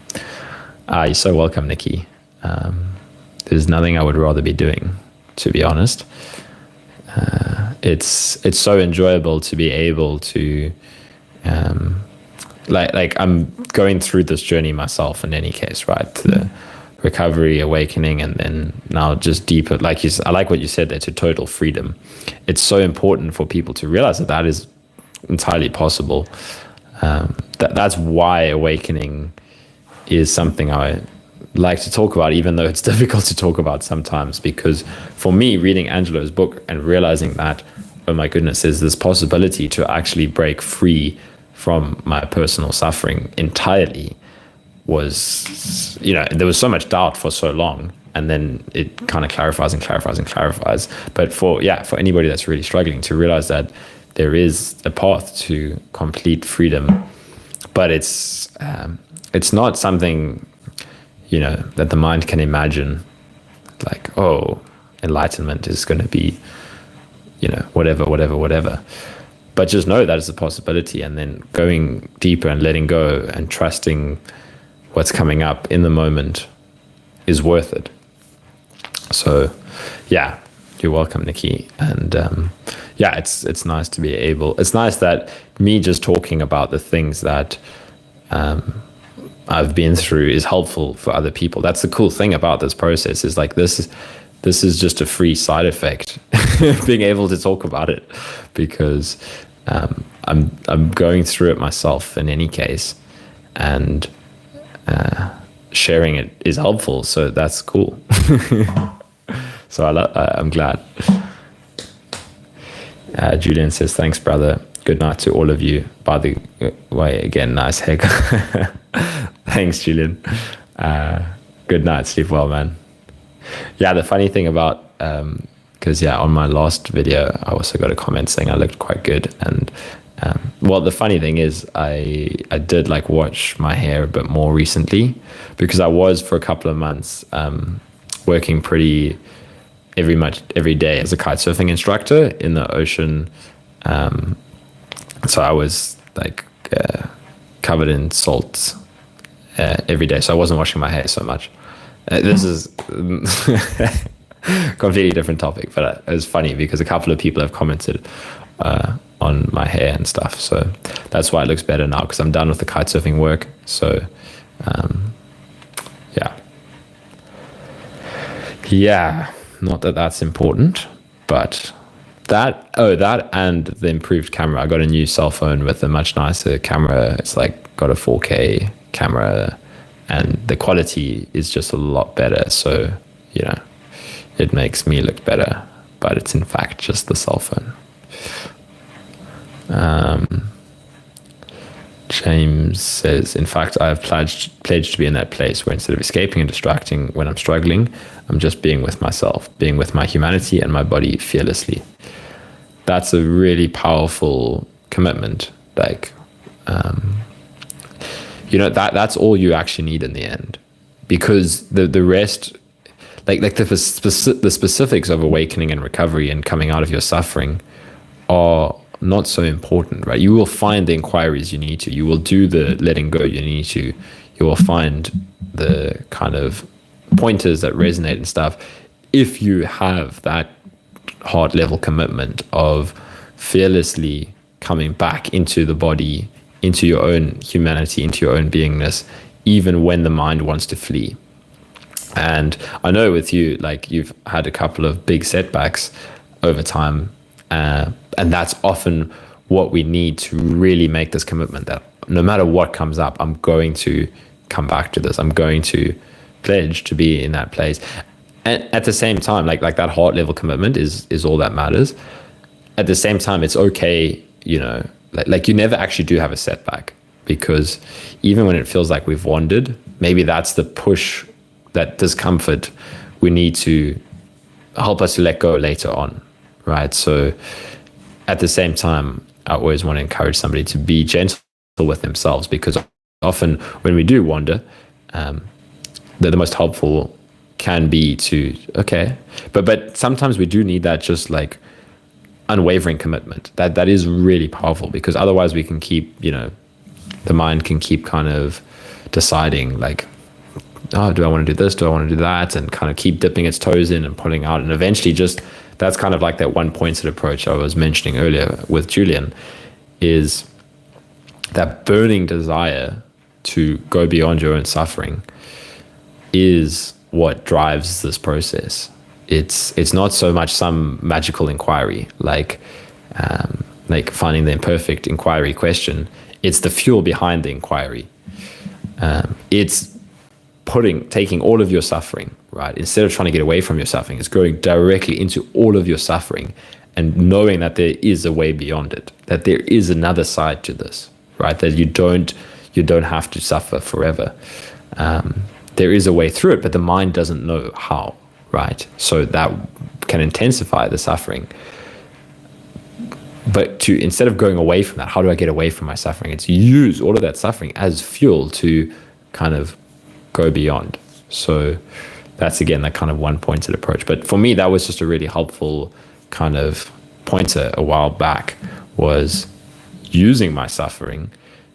You're so welcome, Nikki. There's nothing I would rather be doing, to be honest. It's so enjoyable to be able to, like I'm going through this journey myself in any case, right? The recovery, awakening, and then now just deeper, I like what you said there, to total freedom. It's so important for people to realize that is entirely possible. That's why awakening is something I like to talk about, even though it's difficult to talk about sometimes, because for me, reading Angelo's book and realizing that, oh my goodness, there's this possibility to actually break free from my personal suffering entirely, was, there was so much doubt for so long, and then it kind of clarifies and clarifies and clarifies. But for anybody that's really struggling, to realize that there is a path to complete freedom, but it's not something, that the mind can imagine, like, oh, enlightenment is going to be, whatever. But just know that is a possibility, and then going deeper and letting go and trusting what's coming up in the moment is worth it. So, you're welcome, Nikki. And it's nice to be able. It's nice that me just talking about the things that I've been through is helpful for other people. That's the cool thing about this process, is like this is just a free side effect, being able to talk about it, because I'm going through it myself in any case, and sharing it is helpful. So that's cool. So I'm glad. Julian says, thanks, brother. Good night to all of you. By the way, again, nice haircut. Thanks, Julian. Good night. Sleep well, man. Yeah, the funny thing about, because on my last video, I also got a comment saying I looked quite good. And well, the funny thing is I did like wash my hair a bit more recently, because I was for a couple of months working pretty every day as a kite surfing instructor in the ocean. So I was like covered in salt every day. So I wasn't washing my hair so much. This is completely different topic, but it was funny because a couple of people have commented on my hair and stuff. So that's why it looks better now, because I'm done with the kite surfing work. So yeah, not that that's important, but that and the improved camera. I got a new cell phone with a much nicer camera. It's like got a 4K camera, and the quality is just a lot better. So, it makes me look better, but it's in fact just the cell phone. James says, in fact, I have pledged to be in that place where instead of escaping and distracting when I'm struggling, I'm just being with myself, being with my humanity and my body fearlessly. That's a really powerful commitment. Like, that's all you actually need in the end, because the rest, like the specifics of awakening and recovery and coming out of your suffering are not so important, right? You will find the inquiries you need to. You will do the letting go you need to. You will find the kind of pointers that resonate and stuff if you have that heart level commitment of fearlessly coming back into the body, into your own humanity, into your own beingness, even when the mind wants to flee. And I know with you, like, you've had a couple of big setbacks over time, and that's often what we need to really make this commitment that no matter what comes up, I'm going to come back to this. I'm going to pledge to be in that place. And at the same time, like that heart level commitment is all that matters. At the same time, it's okay, like you never actually do have a setback, because even when it feels like we've wandered, maybe that's the push, that discomfort we need to help us to let go later on, right? So at the same time, I always want to encourage somebody to be gentle with themselves, because often when we do wander, the most helpful can be to, but sometimes we do need that just like unwavering commitment. That is really powerful, because otherwise we can keep, the mind can keep kind of deciding like, oh, do I want to do this? Do I want to do that? And kind of keep dipping its toes in and pulling out. And eventually that's kind of like that one-pointed approach I was mentioning earlier with Julian, is that burning desire to go beyond your own suffering is what drives this process. It's not so much some magical inquiry, like finding the imperfect inquiry question. It's the fuel behind the inquiry. It's taking all of your suffering, right? Instead of trying to get away from your suffering, it's going directly into all of your suffering and knowing that there is a way beyond it, that there is another side to this, right? That you don't have to suffer forever. There is a way through it, but the mind doesn't know how, right? So that can intensify the suffering. But instead of going away from that, how do I get away from my suffering? It's use all of that suffering as fuel to kind of go beyond. So that's, again, that kind of one-pointed approach. But for me, that was just a really helpful kind of pointer a while back, was using my suffering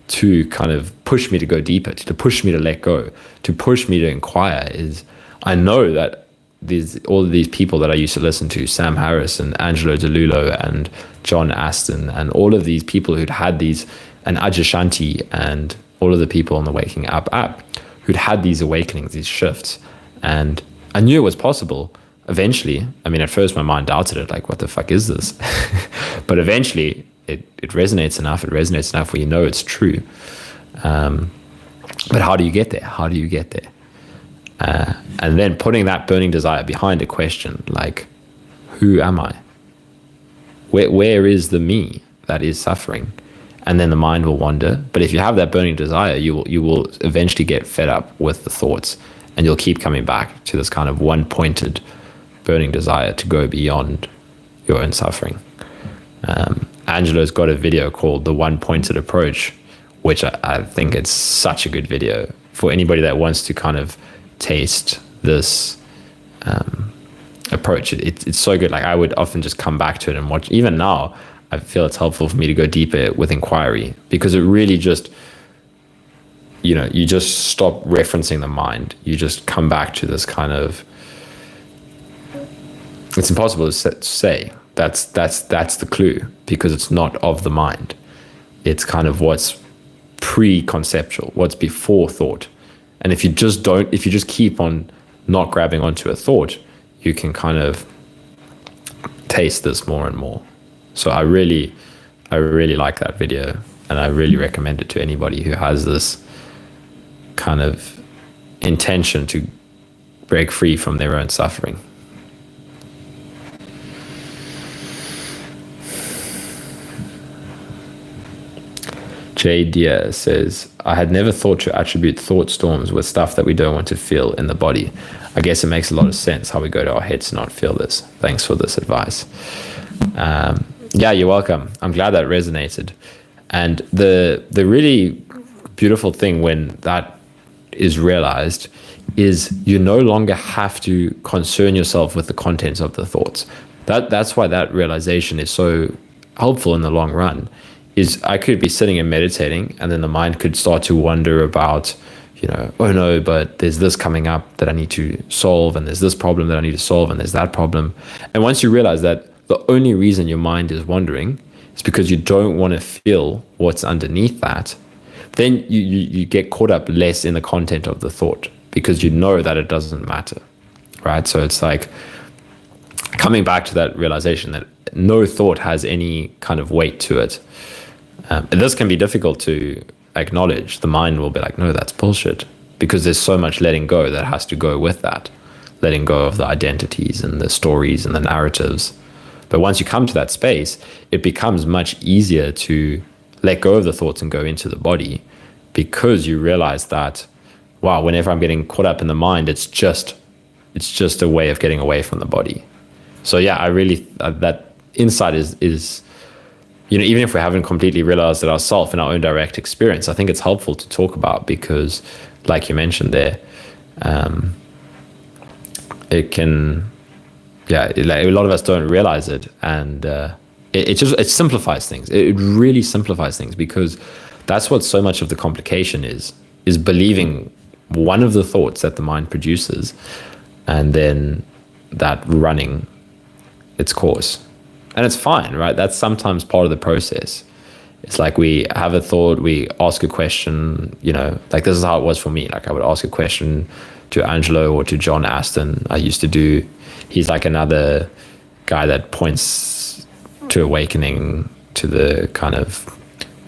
to kind of push me to go deeper, to push me to let go, to push me to inquire. Is I know that all of these people that I used to listen to, Sam Harris and Angelo DeLulo and John Aston, and all of these people who'd had these, and Adyashanti, and all of the people on the Waking Up app, who'd had these awakenings, these shifts. And I knew it was possible eventually. I mean, at first my mind doubted it, like, what the fuck is this? But eventually it resonates enough. It resonates enough where you know it's true. But how do you get there? How do you get there? And then putting that burning desire behind a question like, who am I? Where is the me that is suffering? And then the mind will wander. But if you have that burning desire, you will eventually get fed up with the thoughts, and you'll keep coming back to this kind of one-pointed burning desire to go beyond your own suffering. Angelo's got a video called The One-Pointed Approach, which I think it's such a good video for anybody that wants to kind of taste this approach. It's so good. Like, I would often just come back to it and watch. Even now, I feel it's helpful for me to go deeper with inquiry, because it really just, you just stop referencing the mind. You just come back to this kind of, it's impossible to say. That's the clue, because it's not of the mind. It's kind of what's pre-conceptual, what's before thought. And if you just keep on not grabbing onto a thought, you can kind of taste this more and more. So I really like that video, and I really recommend it to anybody who has this kind of intention to break free from their own suffering. Jay Dia says, I had never thought to attribute thought storms with stuff that we don't want to feel in the body. I guess it makes a lot of sense how we go to our heads to not feel this. Thanks for this advice. Yeah, you're welcome. I'm glad that resonated. And the really beautiful thing when that is realized is you no longer have to concern yourself with the contents of the thoughts. That's why that realization is so helpful in the long run. Is I could be sitting and meditating, and then the mind could start to wonder about, oh no, but there's this coming up that I need to solve, and there's this problem that I need to solve, and there's that problem. And once you realize that the only reason your mind is wandering is because you don't want to feel what's underneath that, then you get caught up less in the content of the thought, because you know that it doesn't matter, right? So it's like coming back to that realization that no thought has any kind of weight to it. And this can be difficult to acknowledge. The mind will be like, no, that's bullshit, because there's so much letting go that has to go with that, letting go of the identities and the stories and the narratives. But once you come to that space, it becomes much easier to let go of the thoughts and go into the body, because you realize that, wow, whenever I'm getting caught up in the mind, it's just a way of getting away from the body. So yeah, I really, that insight is, even if we haven't completely realized it ourselves in our own direct experience, I think it's helpful to talk about, because like you mentioned there, it can, a lot of us don't realize it. And it simplifies things. It really simplifies things, because that's what so much of the complication is believing one of the thoughts that the mind produces, and then that running its course. And it's fine, right? That's sometimes part of the process. It's like we have a thought, we ask a question, like this is how it was for me. Like I would ask a question to Angelo or to John Aston. I used to do, he's like another guy that points to awakening, to the kind of,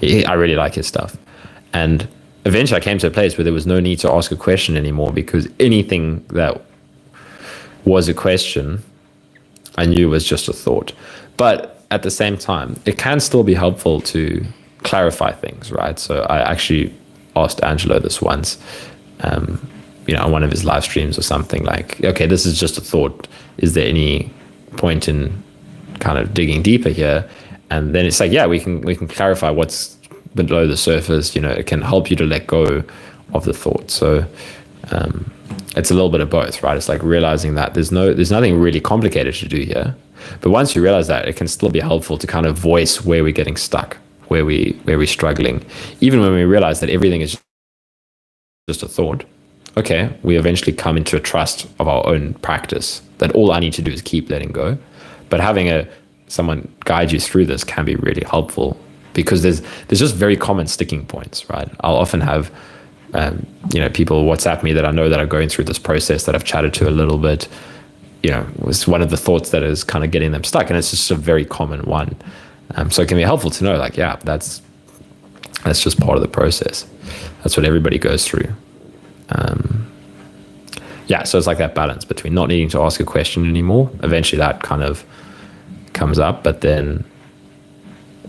I really like his stuff. And eventually I came to a place where there was no need to ask a question anymore, because anything that was a question, I knew was just a thought. But at the same time, it can still be helpful to clarify things, right? So I actually asked Angelo this once, on one of his live streams or something, like, okay, this is just a thought. Is there any point in kind of digging deeper here? And then it's like, yeah, we can clarify what's below the surface. It can help you to let go of the thought. So it's a little bit of both, right? It's like realizing that there's nothing really complicated to do here. But once you realize that, it can still be helpful to kind of voice where we're getting stuck, where we're struggling. Even when we realize that everything is just a thought, okay, we eventually come into a trust of our own practice, that all I need to do is keep letting go. But having someone guide you through this can be really helpful, because there's just very common sticking points, right? I'll often have people WhatsApp me that I know that are going through this process, that I've chatted to a little bit, was one of the thoughts that is kind of getting them stuck. And it's just a very common one. So it can be helpful to know, like, yeah, that's just part of the process. That's what everybody goes through. yeah, so it's like that balance between not needing to ask a question anymore. Eventually that kind of comes up, but then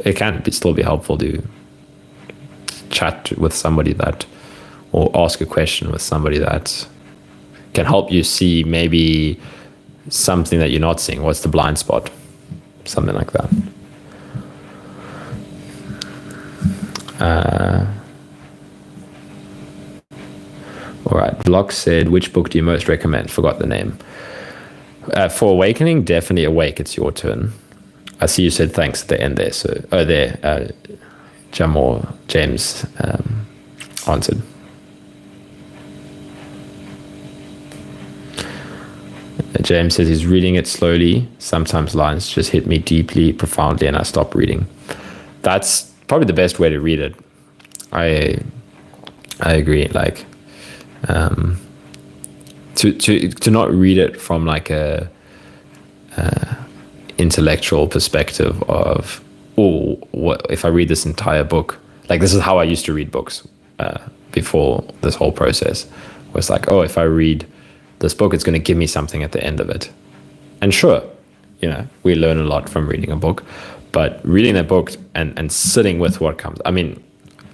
it can still be helpful to chat with somebody that, or ask a question with somebody that can help you see maybe something that you're not seeing. What's the blind spot? Something like that. All right. Vlog said, which book do you most recommend? Forgot the name. For Awakening, definitely Awake. It's your turn. I see you said thanks at the end there. So, James answered. James says he's reading it slowly. Sometimes lines just hit me deeply, profoundly, and I stop reading. That's probably the best way to read it. I agree. Like, to not read it from like a intellectual perspective of, oh, what if I read this entire book? Like, this is how I used to read books before this whole process. Where it's like, oh, if I read this book, it's going to give me something at the end of it. And sure, we learn a lot from reading a book, but reading that book and sitting with what comes. I mean,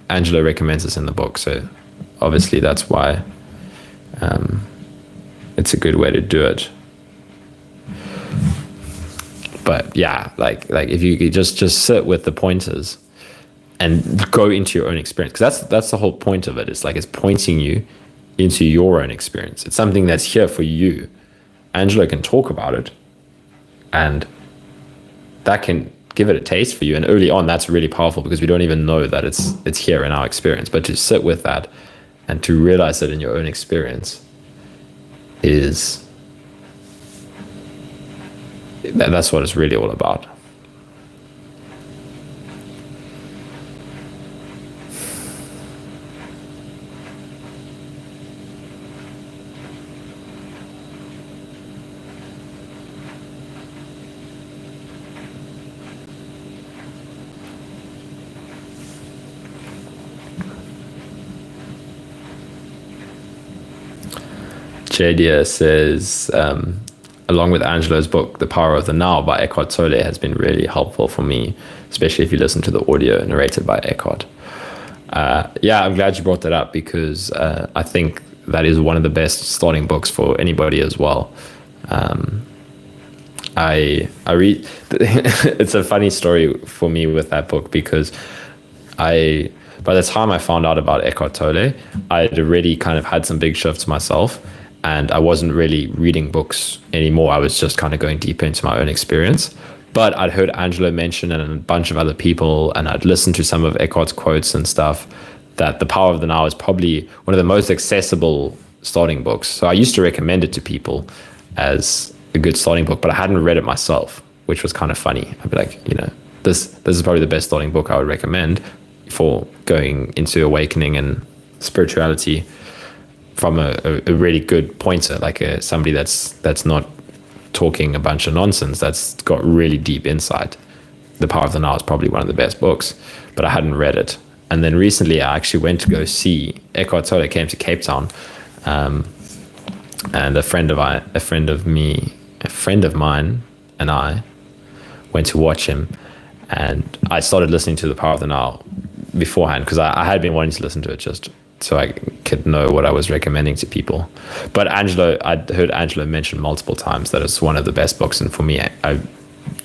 Angela recommends this in the book, so obviously that's why it's a good way to do it. But yeah, like if you could just sit with the pointers and go into your own experience, because that's the whole point of it. It's like it's pointing you into your own experience. It's something that's here for you. Angela can talk about it, and that can give it a taste for you. And early on, that's really powerful because we don't even know that it's here in our experience. But to sit with that and to realize it in your own experience that's what it's really all about. Jadia says, along with Angela's book, The Power of the Now by Eckhart Tolle has been really helpful for me, especially if you listen to the audio narrated by Eckhart. Yeah, I'm glad you brought that up because I think that is one of the best starting books for anybody as well. I read, it's a funny story for me with that book because by the time I found out about Eckhart Tolle, I'd already kind of had some big shifts myself. And I wasn't really reading books anymore. I was just kind of going deeper into my own experience. But I'd heard Angela mention and a bunch of other people, and I'd listened to some of Eckhart's quotes and stuff, that The Power of the Now is probably one of the most accessible starting books. So I used to recommend it to people as a good starting book, but I hadn't read it myself, which was kind of funny. I'd be like, this is probably the best starting book I would recommend for going into awakening and spirituality from a really good pointer, like somebody that's not talking a bunch of nonsense, that's got really deep insight. The Power of the Now is probably one of the best books, but I hadn't read it. And then recently I actually went to go see Eckhart Tolle. Came to Cape Town, and a friend of mine and I went to watch him, and I started listening to The Power of the Now beforehand because I had been wanting to listen to it just so I could know what I was recommending to people. But I'd heard Angela mention multiple times that it's one of the best books, and for me, I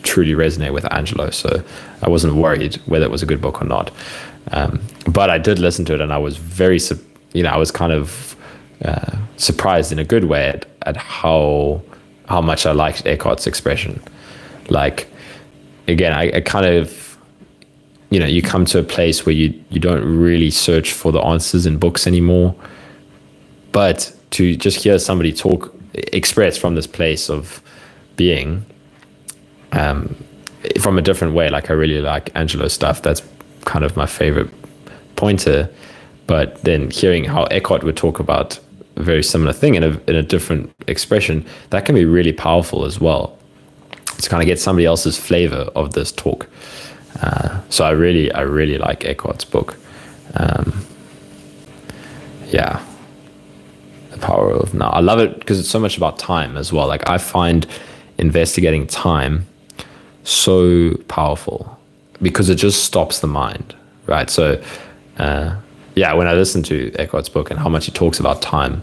truly resonate with Angelo, so I wasn't worried whether it was a good book or not. But I did listen to it, and I was I was kind of surprised in a good way at how much I liked Eckhart's expression. Like, again, I kind of, you come to a place where you don't really search for the answers in books anymore, but to just hear somebody express from this place of being, from a different way. Like, I really like Angelo's stuff. That's kind of my favorite pointer. But then hearing how Eckhart would talk about a very similar thing in a different expression, that can be really powerful as well, to kind of get somebody else's flavor of this talk. So I really like Eckhart's book. Yeah, The power of now. I love it because it's so much about time as well. Like I find investigating time so powerful because it just stops the mind, right? So, yeah, when I listen to Eckhart's book and how much he talks about time,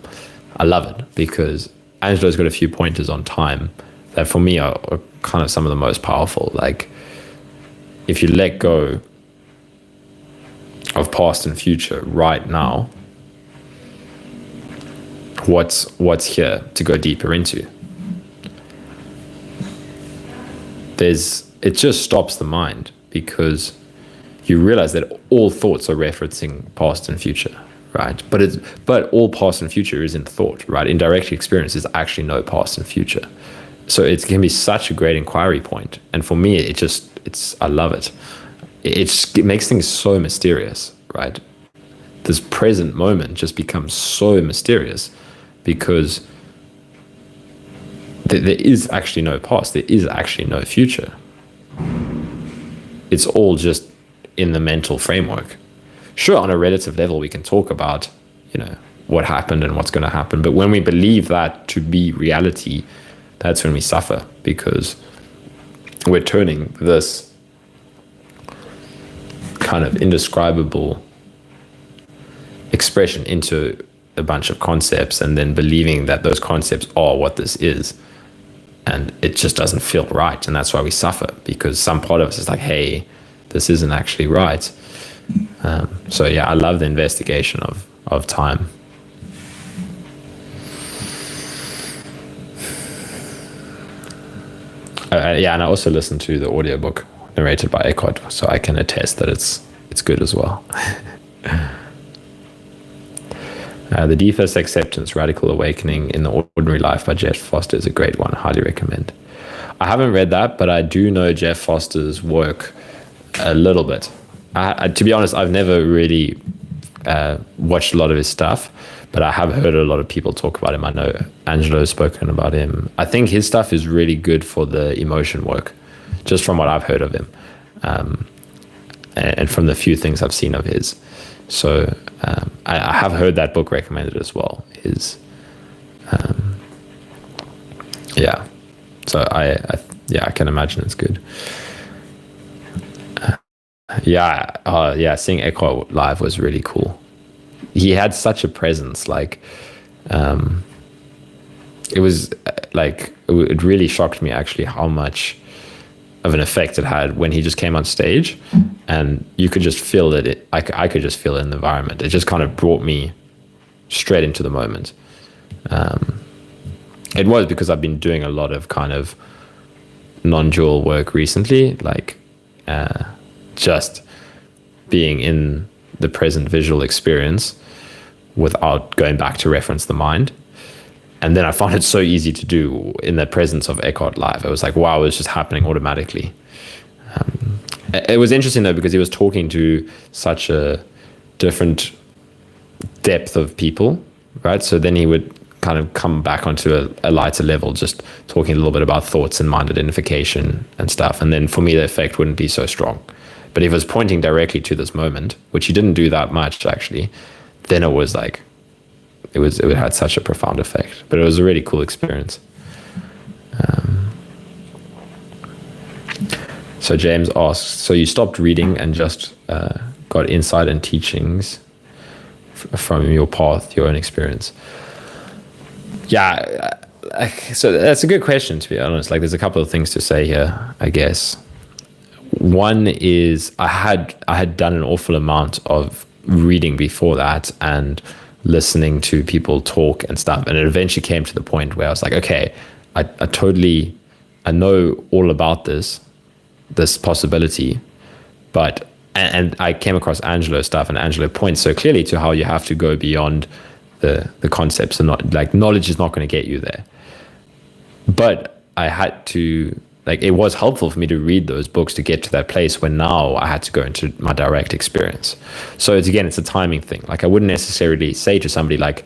I love it because Angelo's got a few pointers on time that for me are kind of some of the most powerful. Like if you let go of past and future right now, what's here to go deeper into? It just stops the mind because you realize that all thoughts are referencing past and future, right? But all past and future isn't thought, right? In direct experience, there's actually no past and future. So it can be such a great inquiry point. And for me, I love it. It makes things so mysterious, right? This present moment just becomes so mysterious because there is actually no past. There is actually no future. It's all just in the mental framework. Sure, on a relative level, we can talk about, what happened and what's going to happen. But when we believe that to be reality, that's when we suffer because we're turning this kind of indescribable expression into a bunch of concepts and then believing that those concepts are what this is. And it just doesn't feel right. And that's why we suffer because some part of us is like, hey, this isn't actually right. So yeah, I love the investigation of time. Yeah, and I also listened to the audiobook narrated by Eckhart, so I can attest that it's good as well. The Deepest Acceptance, Radical Awakening in the Ordinary Life by Jeff Foster is a great one. Highly recommend. I haven't read that, but I do know Jeff Foster's work a little bit. To be honest, I've never really watched a lot of his stuff, but I have heard a lot of people talk about him. I know Angelo's spoken about him. I think his stuff is really good for the emotion work, just from what I've heard of him, and from the few things I've seen of his. So I have heard that book recommended as well. Yeah. So I can imagine it's good. Seeing Eckhart live was really cool. He had such a presence. Like, it was like it really shocked me actually how much of an effect it had when he just came on stage, and you could just feel it. I could just feel it in the environment. It just kind of brought me straight into the moment. It was because I've been doing a lot of kind of non-dual work recently, like just being in the present visual experience without going back to reference the mind. And then I found it so easy to do in the presence of Eckhart live. It was like, wow, it was just happening automatically. It was interesting though, because he was talking to such a different depth of people, right? So then he would kind of come back onto a lighter level, just talking a little bit about thoughts and mind identification and stuff. And then for me, the effect wouldn't be so strong. But if it was pointing directly to this moment, which he didn't do that much actually, then it was like, it had such a profound effect. But it was a really cool experience. So James asks, so you stopped reading and just got insight and teachings from your path, your own experience? Yeah, so that's a good question, to be honest. Like, there's a couple of things to say here, I guess. One is I had done an awful amount of reading before that and listening to people talk and stuff, and it eventually came to the point where I was like, okay, I know all about this possibility, but and I came across Angelo's stuff, and Angelo points so clearly to how you have to go beyond the concepts, and not like knowledge is not going to get you there. But I had to, like, it was helpful for me to read those books to get to that place where now I had to go into my direct experience. So it's a timing thing. Like, I wouldn't necessarily say to somebody like,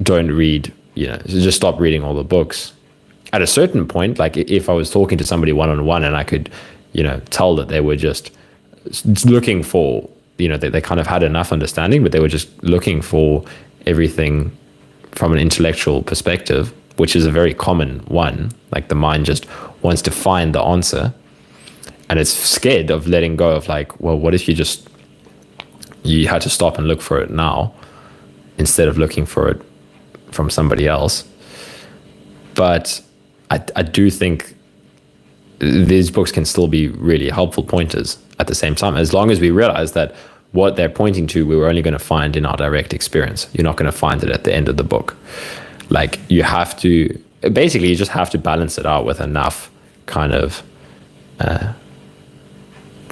don't read, just stop reading all the books. At a certain point, like if I was talking to somebody one-on-one and I could, tell that they were just looking for, they kind of had enough understanding, but they were just looking for everything from an intellectual perspective, which is a very common one. Like the mind just wants to find the answer, and it's scared of letting go of like, well, what if you had to stop and look for it now instead of looking for it from somebody else. But I do think these books can still be really helpful pointers at the same time, as long as we realize that what they're pointing to, we were only going to find in our direct experience. You're not going to find it at the end of the book. Like you have to, basically you just have to balance it out with enough kind of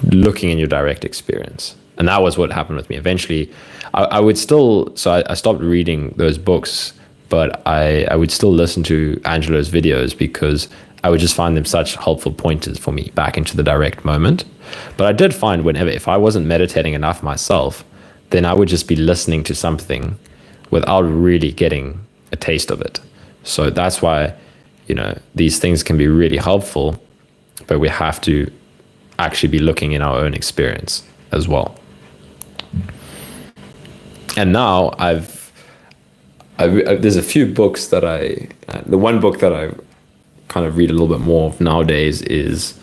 looking in your direct experience. And that was what happened with me. Eventually, I would still, so I stopped reading those books, but I would still listen to Angelo's videos because I would just find them such helpful pointers for me back into the direct moment. But I did find whenever, if I wasn't meditating enough myself, then I would just be listening to something without really getting a taste of it. So that's why, these things can be really helpful, but we have to actually be looking in our own experience as well. And now there's a few books that the one book that I kind of read a little bit more of nowadays is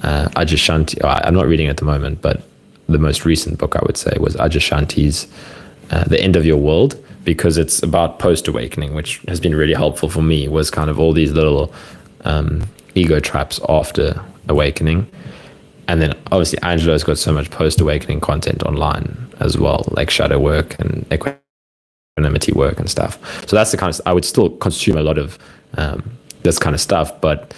Adyashanti. I'm not reading it at the moment, but the most recent book I would say was Adyashanti's The End of Your World, because it's about post-awakening, which has been really helpful for me, was kind of all these little ego traps after awakening. And then obviously Angelo's got so much post-awakening content online as well, like shadow work and equanimity work and stuff. So that's the kind of, I would still consume a lot of this kind of stuff, but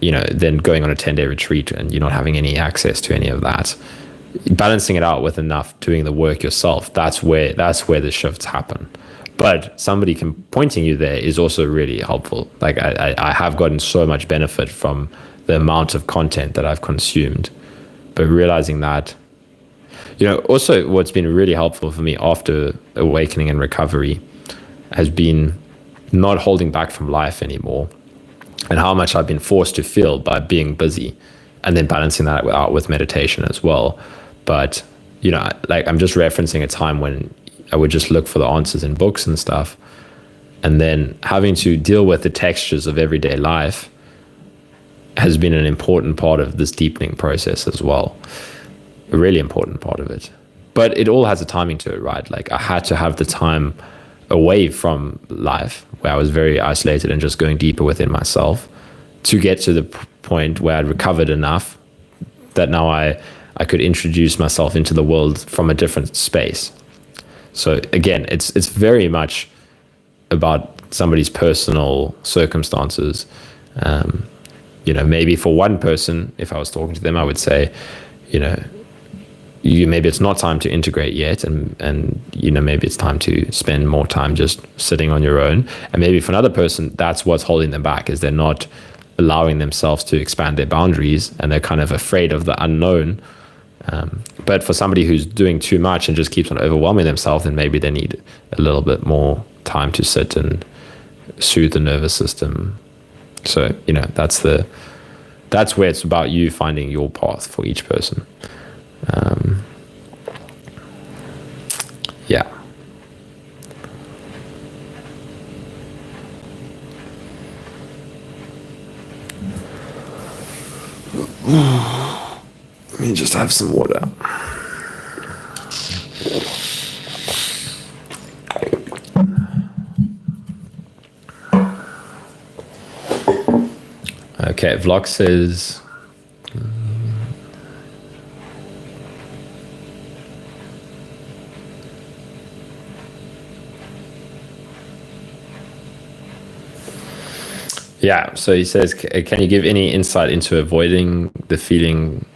then going on a 10-day retreat and you're not having any access to any of that, balancing it out with enough doing the work yourself, that's where the shifts happen. But somebody pointing you there is also really helpful. Like I have gotten so much benefit from the amount of content that I've consumed, but realizing that, also what's been really helpful for me after awakening and recovery has been not holding back from life anymore, and how much I've been forced to feel by being busy, and then balancing that out with meditation as well. But, like I'm just referencing a time when I would just look for the answers in books and stuff, and then having to deal with the textures of everyday life has been an important part of this deepening process as well. A really important part of it. But it all has a timing to it, right? Like I had to have the time away from life where I was very isolated and just going deeper within myself to get to the point where I'd recovered enough that now I could introduce myself into the world from a different space. So again, it's very much about somebody's personal circumstances. Maybe for one person, if I was talking to them, I would say, maybe it's not time to integrate yet, and maybe it's time to spend more time just sitting on your own. And maybe for another person, that's what's holding them back, is they're not allowing themselves to expand their boundaries, and they're kind of afraid of the unknown. But for somebody who's doing too much and just keeps on overwhelming themselves, then maybe they need a little bit more time to sit and soothe the nervous system. So, that's where it's about you finding your path for each person. Yeah. Let me just have some water. Okay, Vlog says, yeah, so he says, can you give any insight into avoidance and the feeling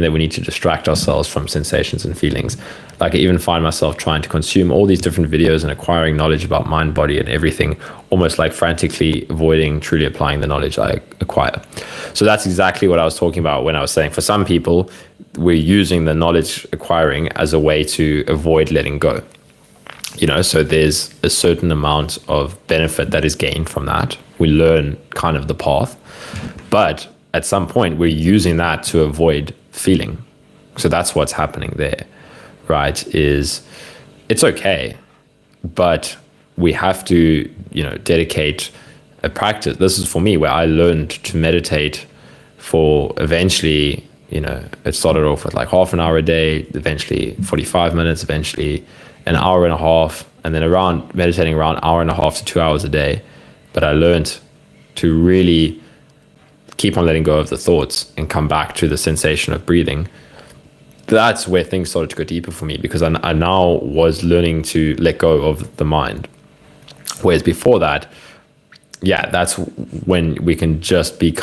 that we need to distract ourselves from sensations and feelings? Like I even find myself trying to consume all these different videos and acquiring knowledge about mind, body, and everything, almost like frantically avoiding truly applying the knowledge I acquire. So that's exactly what I was talking about when I was saying, for some people, we're using the knowledge acquiring as a way to avoid letting go. So there's a certain amount of benefit that is gained from that. We learn kind of the path, but at some point we're using that to avoid feeling. So that's what's happening there, right? Is it's okay, but we have to, dedicate a practice. This is for me where I learned to meditate for eventually, it started off with like half an hour a day, eventually 45 minutes, eventually an hour and a half, and then meditating around an hour and a half to 2 hours a day. But I learned to really keep on letting go of the thoughts and come back to the sensation of breathing. That's where things started to go deeper for me, because I now was learning to let go of the mind. Whereas before that, that's when we can just be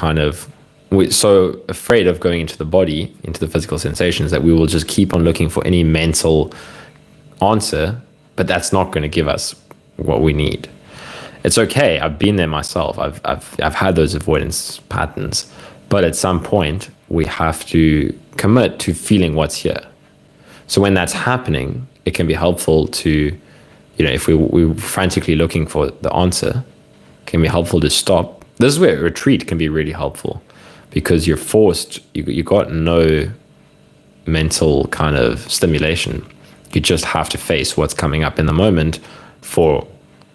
we're so afraid of going into the body, into the physical sensations, that we will just keep on looking for any mental answer, but that's not going to give us what we need. It's okay. I've been there myself. I've had those avoidance patterns, but at some point we have to commit to feeling what's here. So when that's happening, it can be helpful to, if we're frantically looking for the answer, it can be helpful to stop. This is where a retreat can be really helpful, because you're forced, you got no mental kind of stimulation. You just have to face what's coming up in the moment for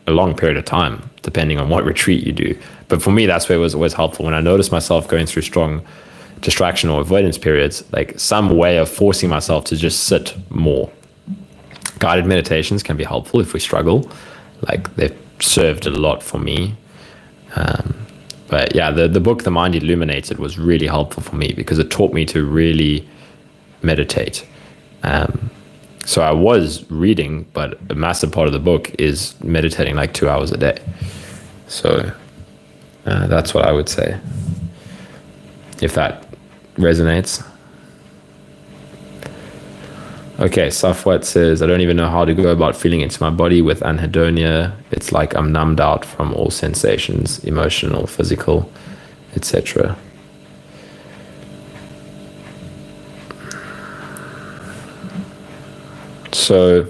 a long period of time, depending on what retreat you do. But for me, that's where it was always helpful. When I noticed myself going through strong distraction or avoidance periods, like some way of forcing myself to just sit more. Guided meditations can be helpful if we struggle. Like, they've served a lot for me. But yeah, the book, The Mind Illuminated, was really helpful for me because it taught me to really meditate. So I was reading, but a massive part of the book is meditating like 2 hours a day. So that's what I would say, if that resonates. Okay, Safwat says, I don't even know how to go about feeling into my body with anhedonia. It's like I'm numbed out from all sensations, emotional, physical, etc. So,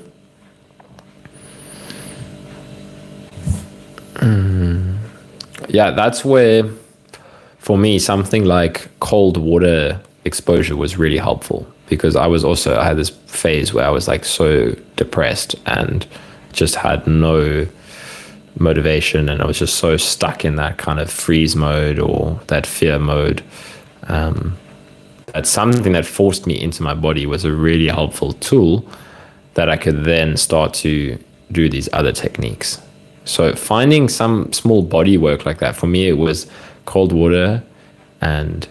that's where, for me, something like cold water exposure was really helpful, because I had this phase where I was like so depressed and just had no motivation, and I was just so stuck in that kind of freeze mode or that fear mode. That something that forced me into my body was a really helpful tool that I could then start to do these other techniques. So finding some small body work like that, for me, it was cold water and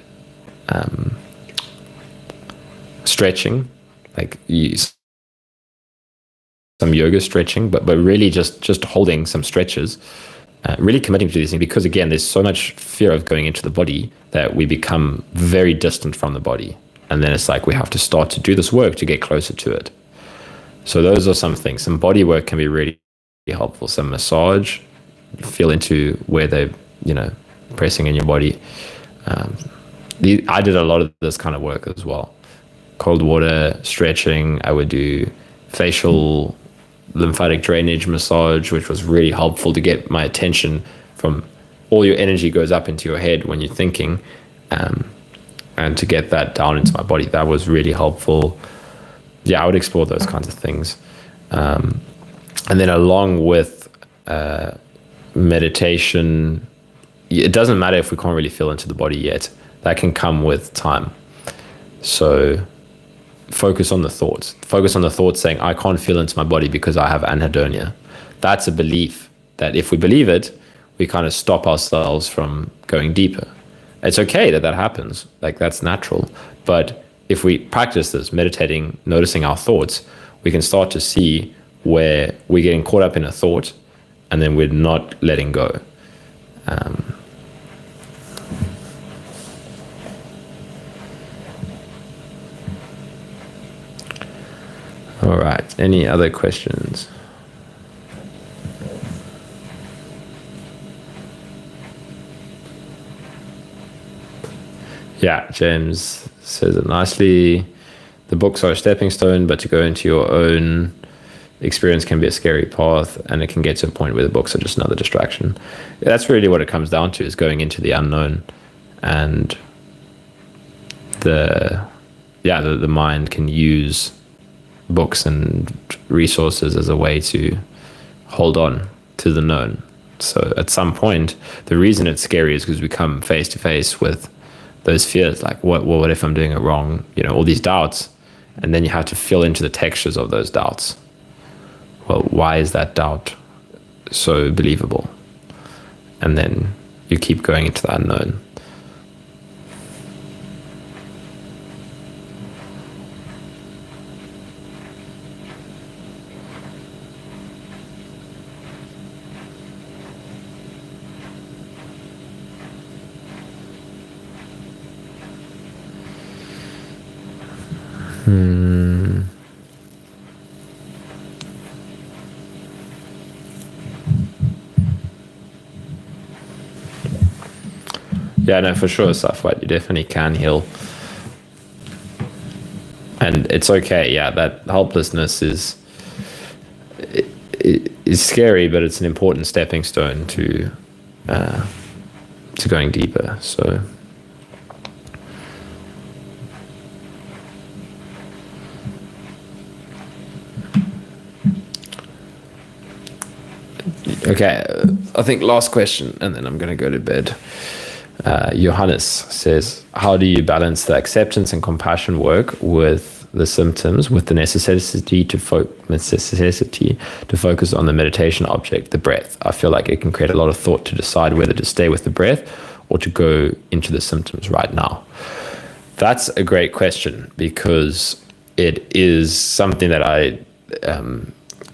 stretching, like some yoga stretching, but really just holding some stretches, really committing to these things, because again, there's so much fear of going into the body that we become very distant from the body. And then it's like we have to start to do this work to get closer to it. So those are some things. Some body work can be really helpful. Some massage, feel into where they're, pressing in your body. I did a lot of this kind of work as well. Cold water, stretching. I would do facial lymphatic drainage massage, which was really helpful to get my attention from all your energy goes up into your head when you're thinking, and to get that down into my body. That was really helpful. Yeah, I would explore those kinds of things. And then along with meditation, it doesn't matter if we can't really feel into the body yet. That can come with time. So focus on the thoughts. Focus on the thoughts saying, I can't feel into my body because I have anhedonia. That's a belief that if we believe it, we kind of stop ourselves from going deeper. It's okay that happens. Like, that's natural. But if we practice this, meditating, noticing our thoughts, we can start to see where we're getting caught up in a thought and then we're not letting go. All right. Any other questions? Yeah, James says it nicely. The books are a stepping stone, but to go into your own experience can be a scary path, and it can get to a point where the books are just another distraction. That's really what it comes down to, is going into the unknown. And the mind can use books and resources as a way to hold on to the known. So at some point, the reason it's scary is because we come face to face with those fears, like what if I'm doing it wrong? All these doubts, and then you have to fill into the textures of those doubts. Well, why is that doubt so believable? And then you keep going into the unknown. Yeah, no, for sure, Safwat, you definitely can heal. And it's okay, yeah, that helplessness is scary, but it's an important stepping stone to going deeper. So okay, I think last question, and then I'm going to go to bed. Johannes says, how do you balance the acceptance and compassion work with the symptoms, with the necessity to focus on the meditation object, the breath? I feel like it can create a lot of thought to decide whether to stay with the breath or to go into the symptoms right now. That's a great question, because it is something that I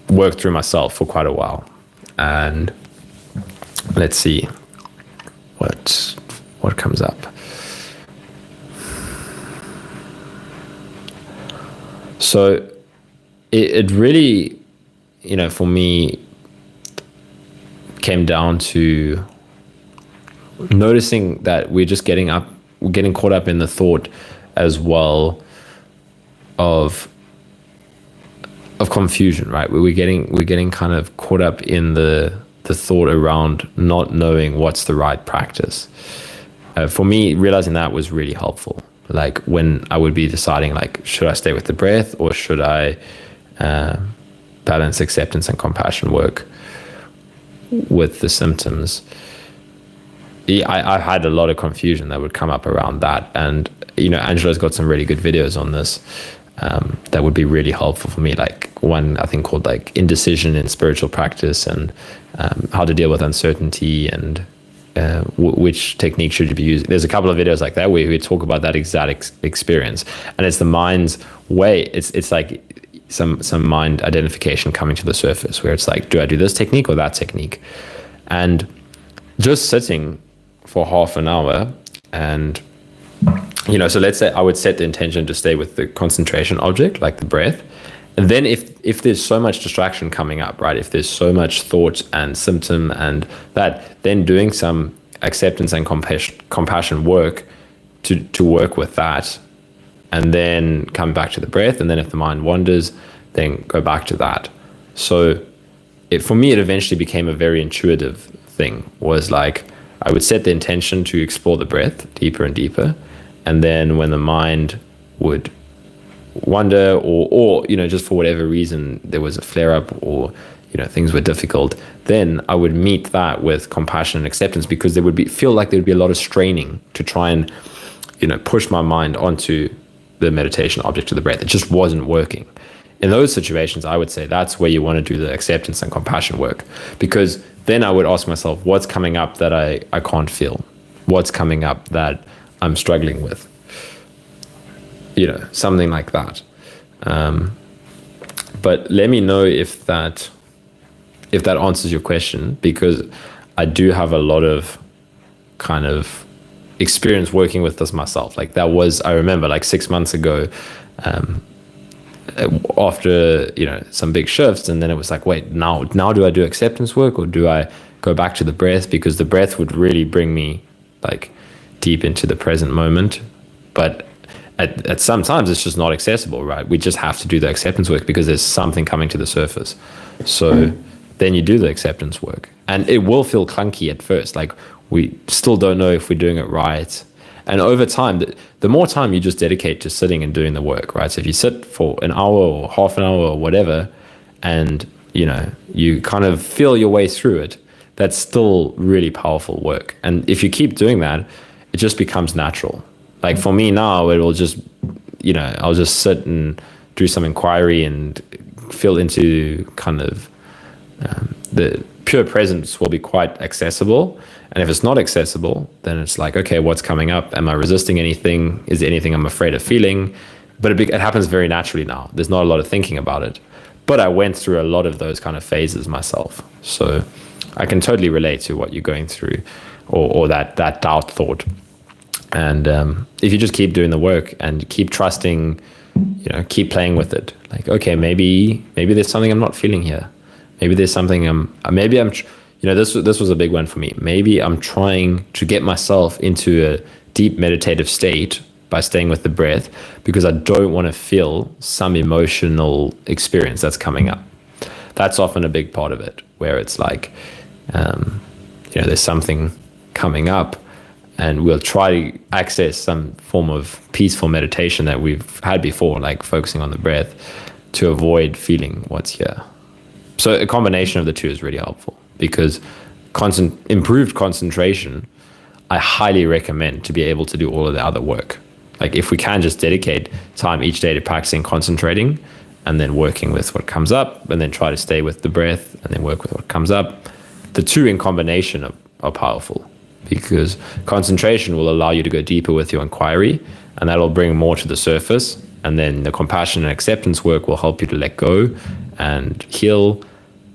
worked through myself for quite a while. And let's see what comes up. So it really, for me, came down to noticing that we're getting caught up in the thought as well of confusion, right? We're getting kind of caught up in the thought around not knowing what's the right practice. For me, realizing that was really helpful. Like when I would be deciding, like, should I stay with the breath or should I balance acceptance and compassion work with the symptoms? I had a lot of confusion that would come up around that. And, Angela's got some really good videos on this that would be really helpful for me. Like one, I think, called like Indecision in Spiritual Practice, and how to deal with uncertainty, and which technique should you be using. There's a couple of videos like that where we talk about that exact experience, and it's the mind's way. It's like some mind identification coming to the surface, where it's like, do I do this technique or that technique? And just sitting for half an hour, and so let's say I would set the intention to stay with the concentration object, like the breath. And then if there's so much distraction coming up, right? If there's so much thought and symptom and that, then doing some acceptance and compassion work to work with that, and then come back to the breath. And then if the mind wanders, then go back to that. So for me, it eventually became a very intuitive thing, was like, I would set the intention to explore the breath deeper and deeper. And then when the mind would wander, or just for whatever reason, there was a flare up, or things were difficult, then I would meet that with compassion and acceptance, because there would feel like there would be a lot of straining to try and push my mind onto the meditation object of the breath. It just wasn't working. In those situations, I would say that's where you want to do the acceptance and compassion work, because then I would ask myself, what's coming up that I can't feel? What's coming up that I'm struggling with? Something like that. But let me know if that answers your question, because I do have a lot of kind of experience working with this myself. Like I remember like 6 months ago, after some big shifts, and then it was like, wait, now do I do acceptance work, or do I go back to the breath? Because the breath would really bring me like deep into the present moment. But at some times it's just not accessible, right? We just have to do the acceptance work because there's something coming to the surface. So then you do the acceptance work, and it will feel clunky at first. Like we still don't know if we're doing it right. And over time, the more time you just dedicate to sitting and doing the work, right? So if you sit for an hour or half an hour or whatever, and you kind of feel your way through it, that's still really powerful work. And if you keep doing that, it just becomes natural. Like for me now, it will just, I'll just sit and do some inquiry and feel into kind of the pure presence will be quite accessible. And if it's not accessible, then it's like, okay, what's coming up? Am I resisting anything? Is there anything I'm afraid of feeling? But it happens very naturally now. There's not a lot of thinking about it. But I went through a lot of those kind of phases myself. So I can totally relate to what you're going through, or that doubt thought. And if you just keep doing the work and keep trusting, keep playing with it. Like, okay, maybe there's something I'm not feeling here. Maybe there's something this was a big one for me. Maybe I'm trying to get myself into a deep meditative state by staying with the breath because I don't want to feel some emotional experience that's coming up. That's often a big part of it, where it's like, there's something coming up and we'll try to access some form of peaceful meditation that we've had before, like focusing on the breath, to avoid feeling what's here. So a combination of the two is really helpful, because improved concentration, I highly recommend to be able to do all of the other work. Like if we can just dedicate time each day to practicing concentrating and then working with what comes up, and then try to stay with the breath and then work with what comes up, the two in combination are powerful, because concentration will allow you to go deeper with your inquiry, and that'll bring more to the surface. And then the compassion and acceptance work will help you to let go and heal.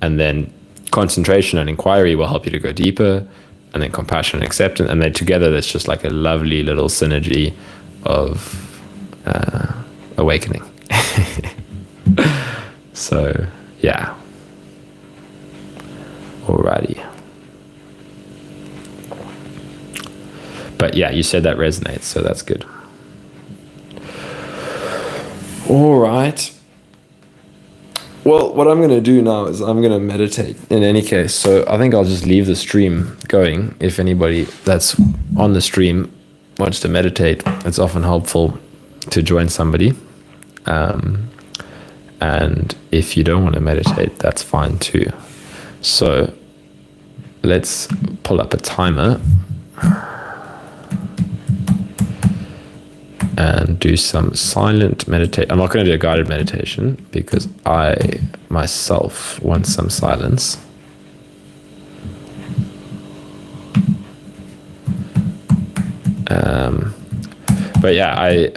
And then concentration and inquiry will help you to go deeper, and then compassion and acceptance. And then together, that's just like a lovely little synergy of awakening. So, yeah. Alrighty. But yeah, you said that resonates, so that's good. All right. Well, what I'm going to do now is I'm going to meditate in any case. So I think I'll just leave the stream going. If anybody that's on the stream wants to meditate, it's often helpful to join somebody. And if you don't want to meditate, that's fine too. So let's pull up a timer and do some silent meditation. I'm not going to do a guided meditation because I myself want some silence. But yeah,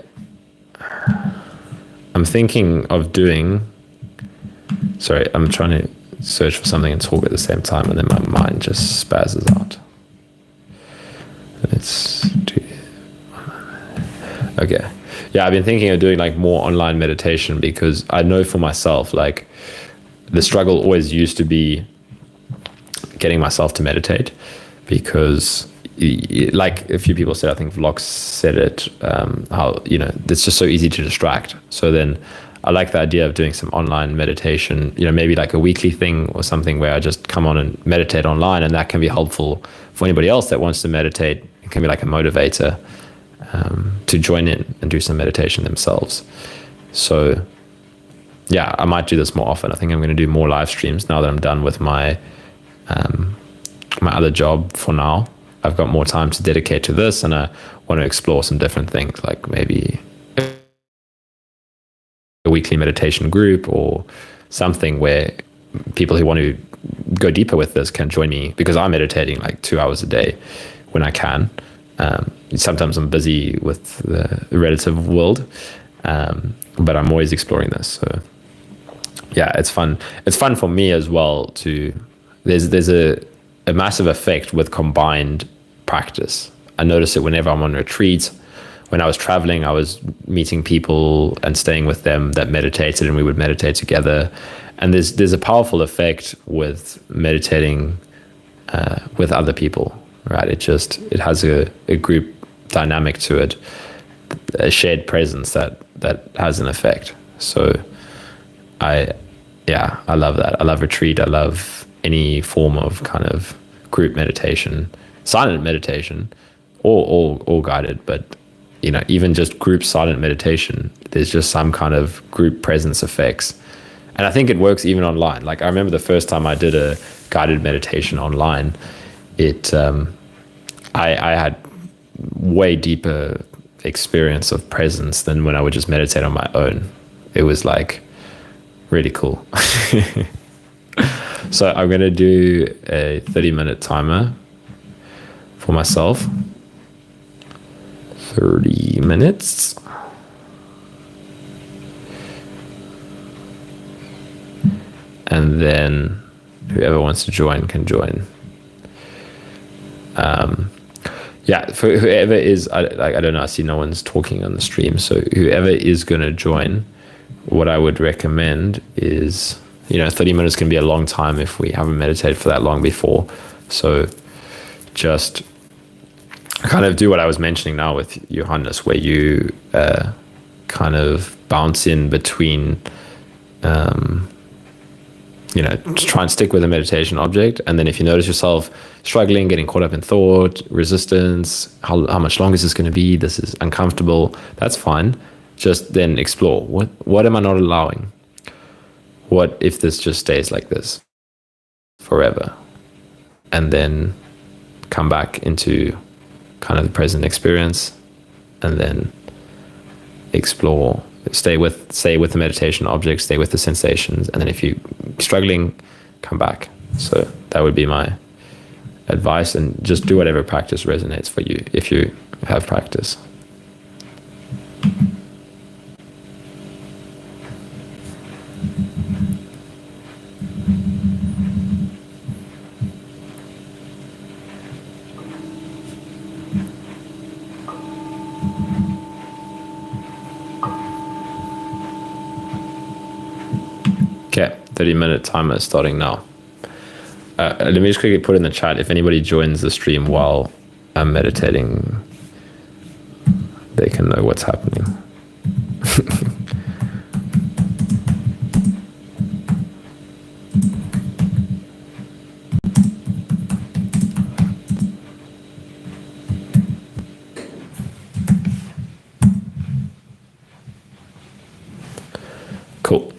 I'm thinking of doing. Sorry, I'm trying to search for something and talk at the same time, and then my mind just spazzes out. Let's do. Okay. Yeah, I've been thinking of doing like more online meditation, because I know for myself, like the struggle always used to be getting myself to meditate, because like a few people said, I think Vlox said it, how, it's just so easy to distract. So then I like the idea of doing some online meditation, maybe like a weekly thing or something where I just come on and meditate online, and that can be helpful for anybody else that wants to meditate. It can be like a motivator to join in and do some meditation themselves. So yeah, I might do this more often. I think I'm going to do more live streams now that I'm done with my my other job for now. I've got more time to dedicate to this, and I want to explore some different things, like maybe a weekly meditation group or something where people who want to go deeper with this can join me, because I'm meditating like 2 hours a day when I can. Sometimes I'm busy with the relative world, but I'm always exploring this. So yeah, it's fun. It's fun for me as well to, there's a massive effect with combined practice. I notice it whenever I'm on retreats. When I was traveling, I was meeting people and staying with them that meditated, and we would meditate together. And there's a powerful effect with meditating with other people, right? It has a group dynamic to it, a shared presence that has an effect. So I love that. I love retreat. I love any form of kind of group meditation, silent meditation, or guided. But even just group silent meditation, there's just some kind of group presence effects. And I think it works even online. Like I remember the first time I did a guided meditation online, it I had way deeper experience of presence than when I would just meditate on my own. It was like really cool. So I'm gonna do a 30-minute timer for myself. 30 minutes. And then whoever wants to join can join. Yeah, for whoever is, I don't know, I see no one's talking on the stream. So whoever is going to join, what I would recommend is, 30 minutes can be a long time if we haven't meditated for that long before. So just kind of do what I was mentioning now with Johannes, where you kind of bounce in between, just try and stick with a meditation object. And then if you notice yourself struggling, getting caught up in thought, resistance, how much longer is this going to be? This is uncomfortable. That's fine. Just then explore. What am I not allowing? What if this just stays like this forever? And then come back into kind of the present experience, and then explore. Stay with the meditation object, stay with the sensations, and then if you're struggling, come back. So that would be my advice, and just do whatever practice resonates for you if you have practice. Okay, 30-minute timer starting now. Let me just quickly put in the chat, if anybody joins the stream while I'm meditating, they can know what's happening. Cool.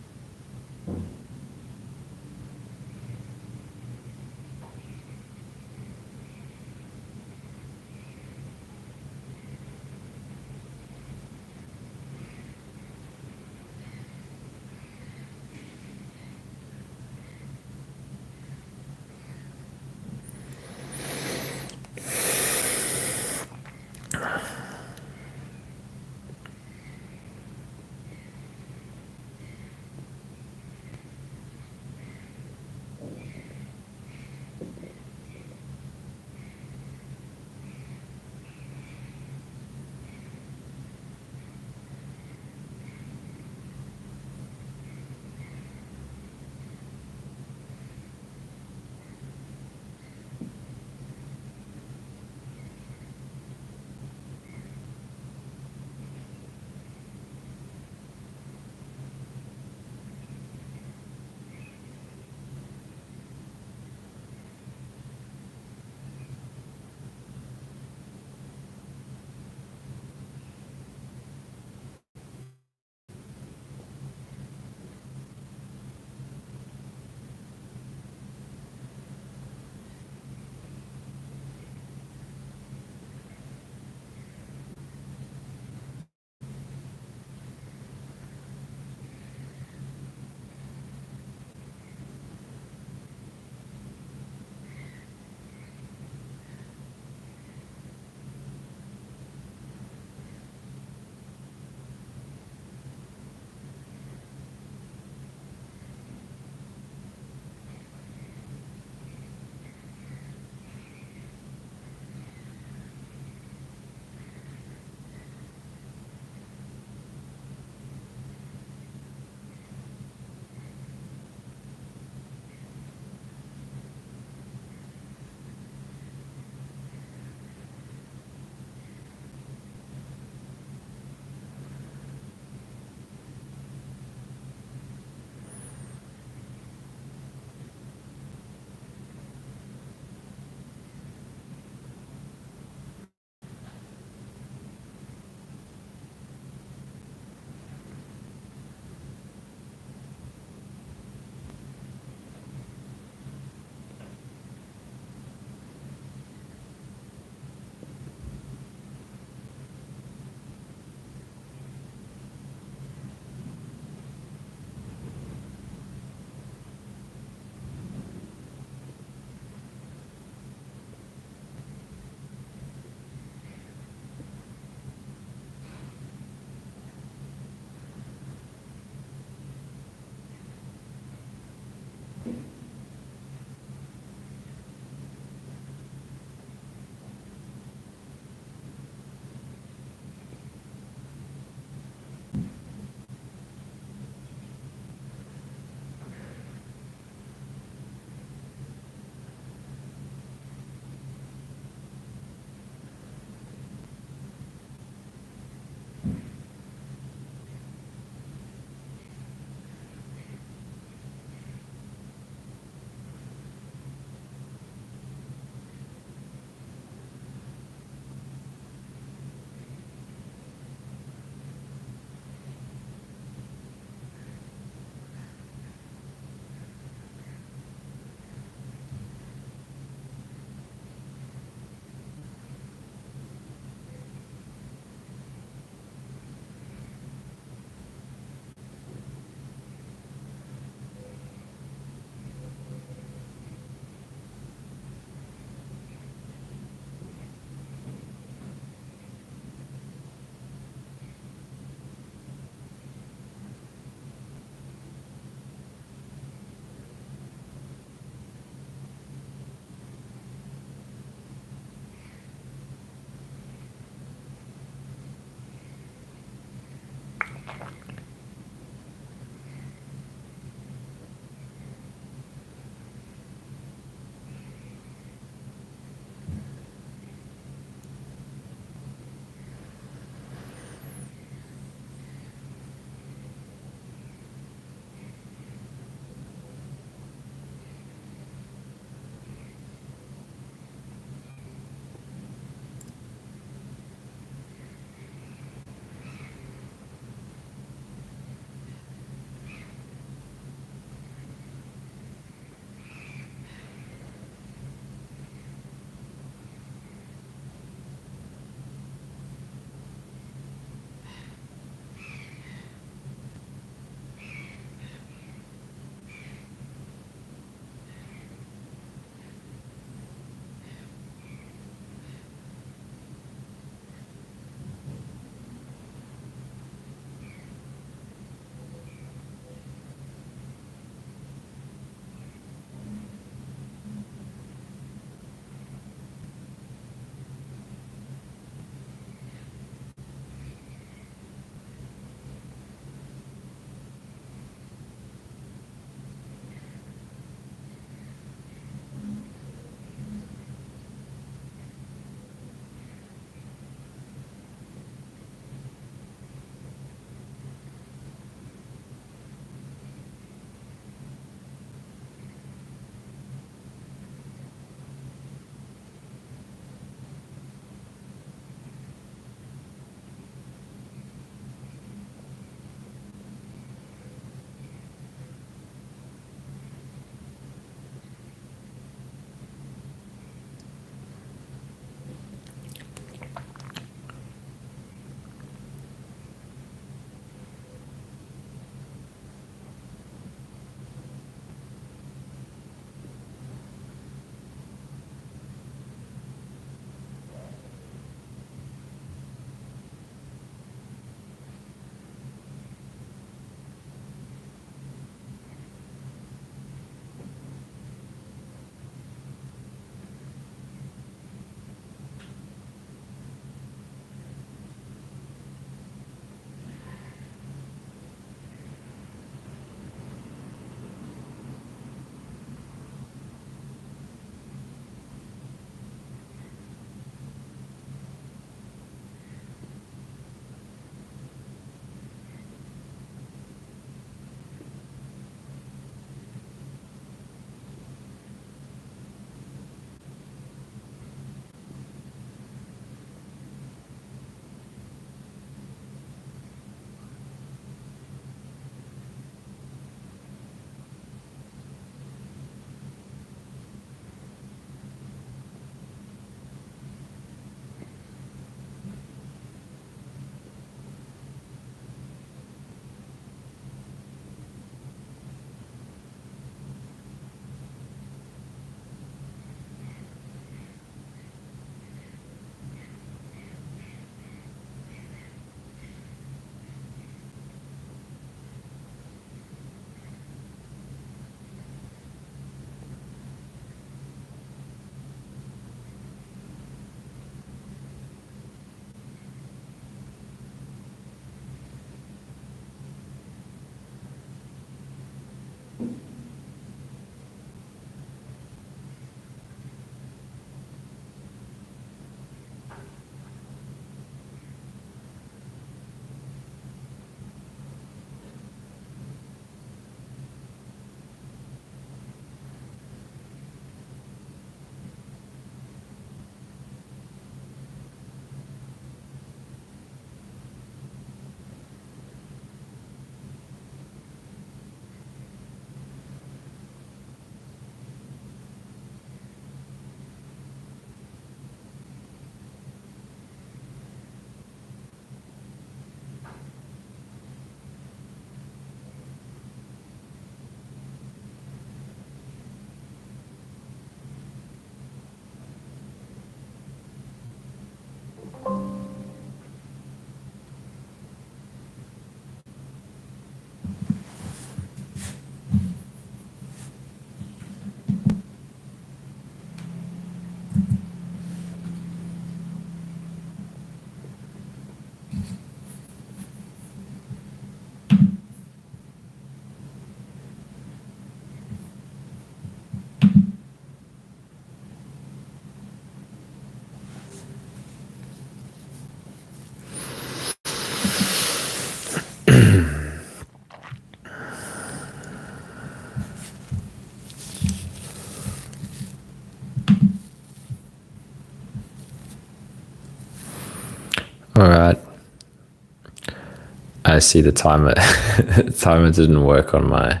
I see the timer. The timer didn't work on my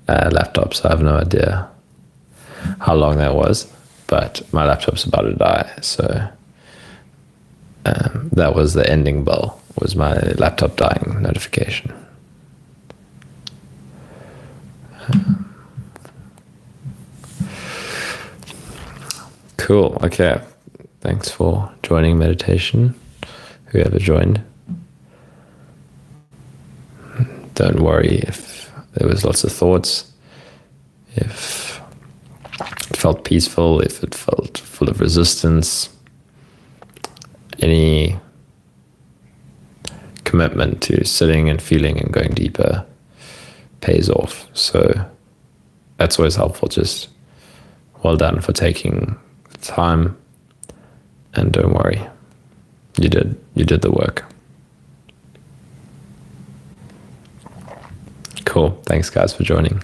laptop, so I have no idea how long that was. But my laptop's about to die, so that was the ending bell. Was my laptop dying notification. Cool. Okay. Thanks for joining meditation. Whoever joined. Don't worry if there was lots of thoughts, if it felt peaceful, if it felt full of resistance. Any commitment to sitting and feeling and going deeper pays off. So that's always helpful. Just well done for taking the time, and don't worry, you did the work. Cool. Thanks guys for joining.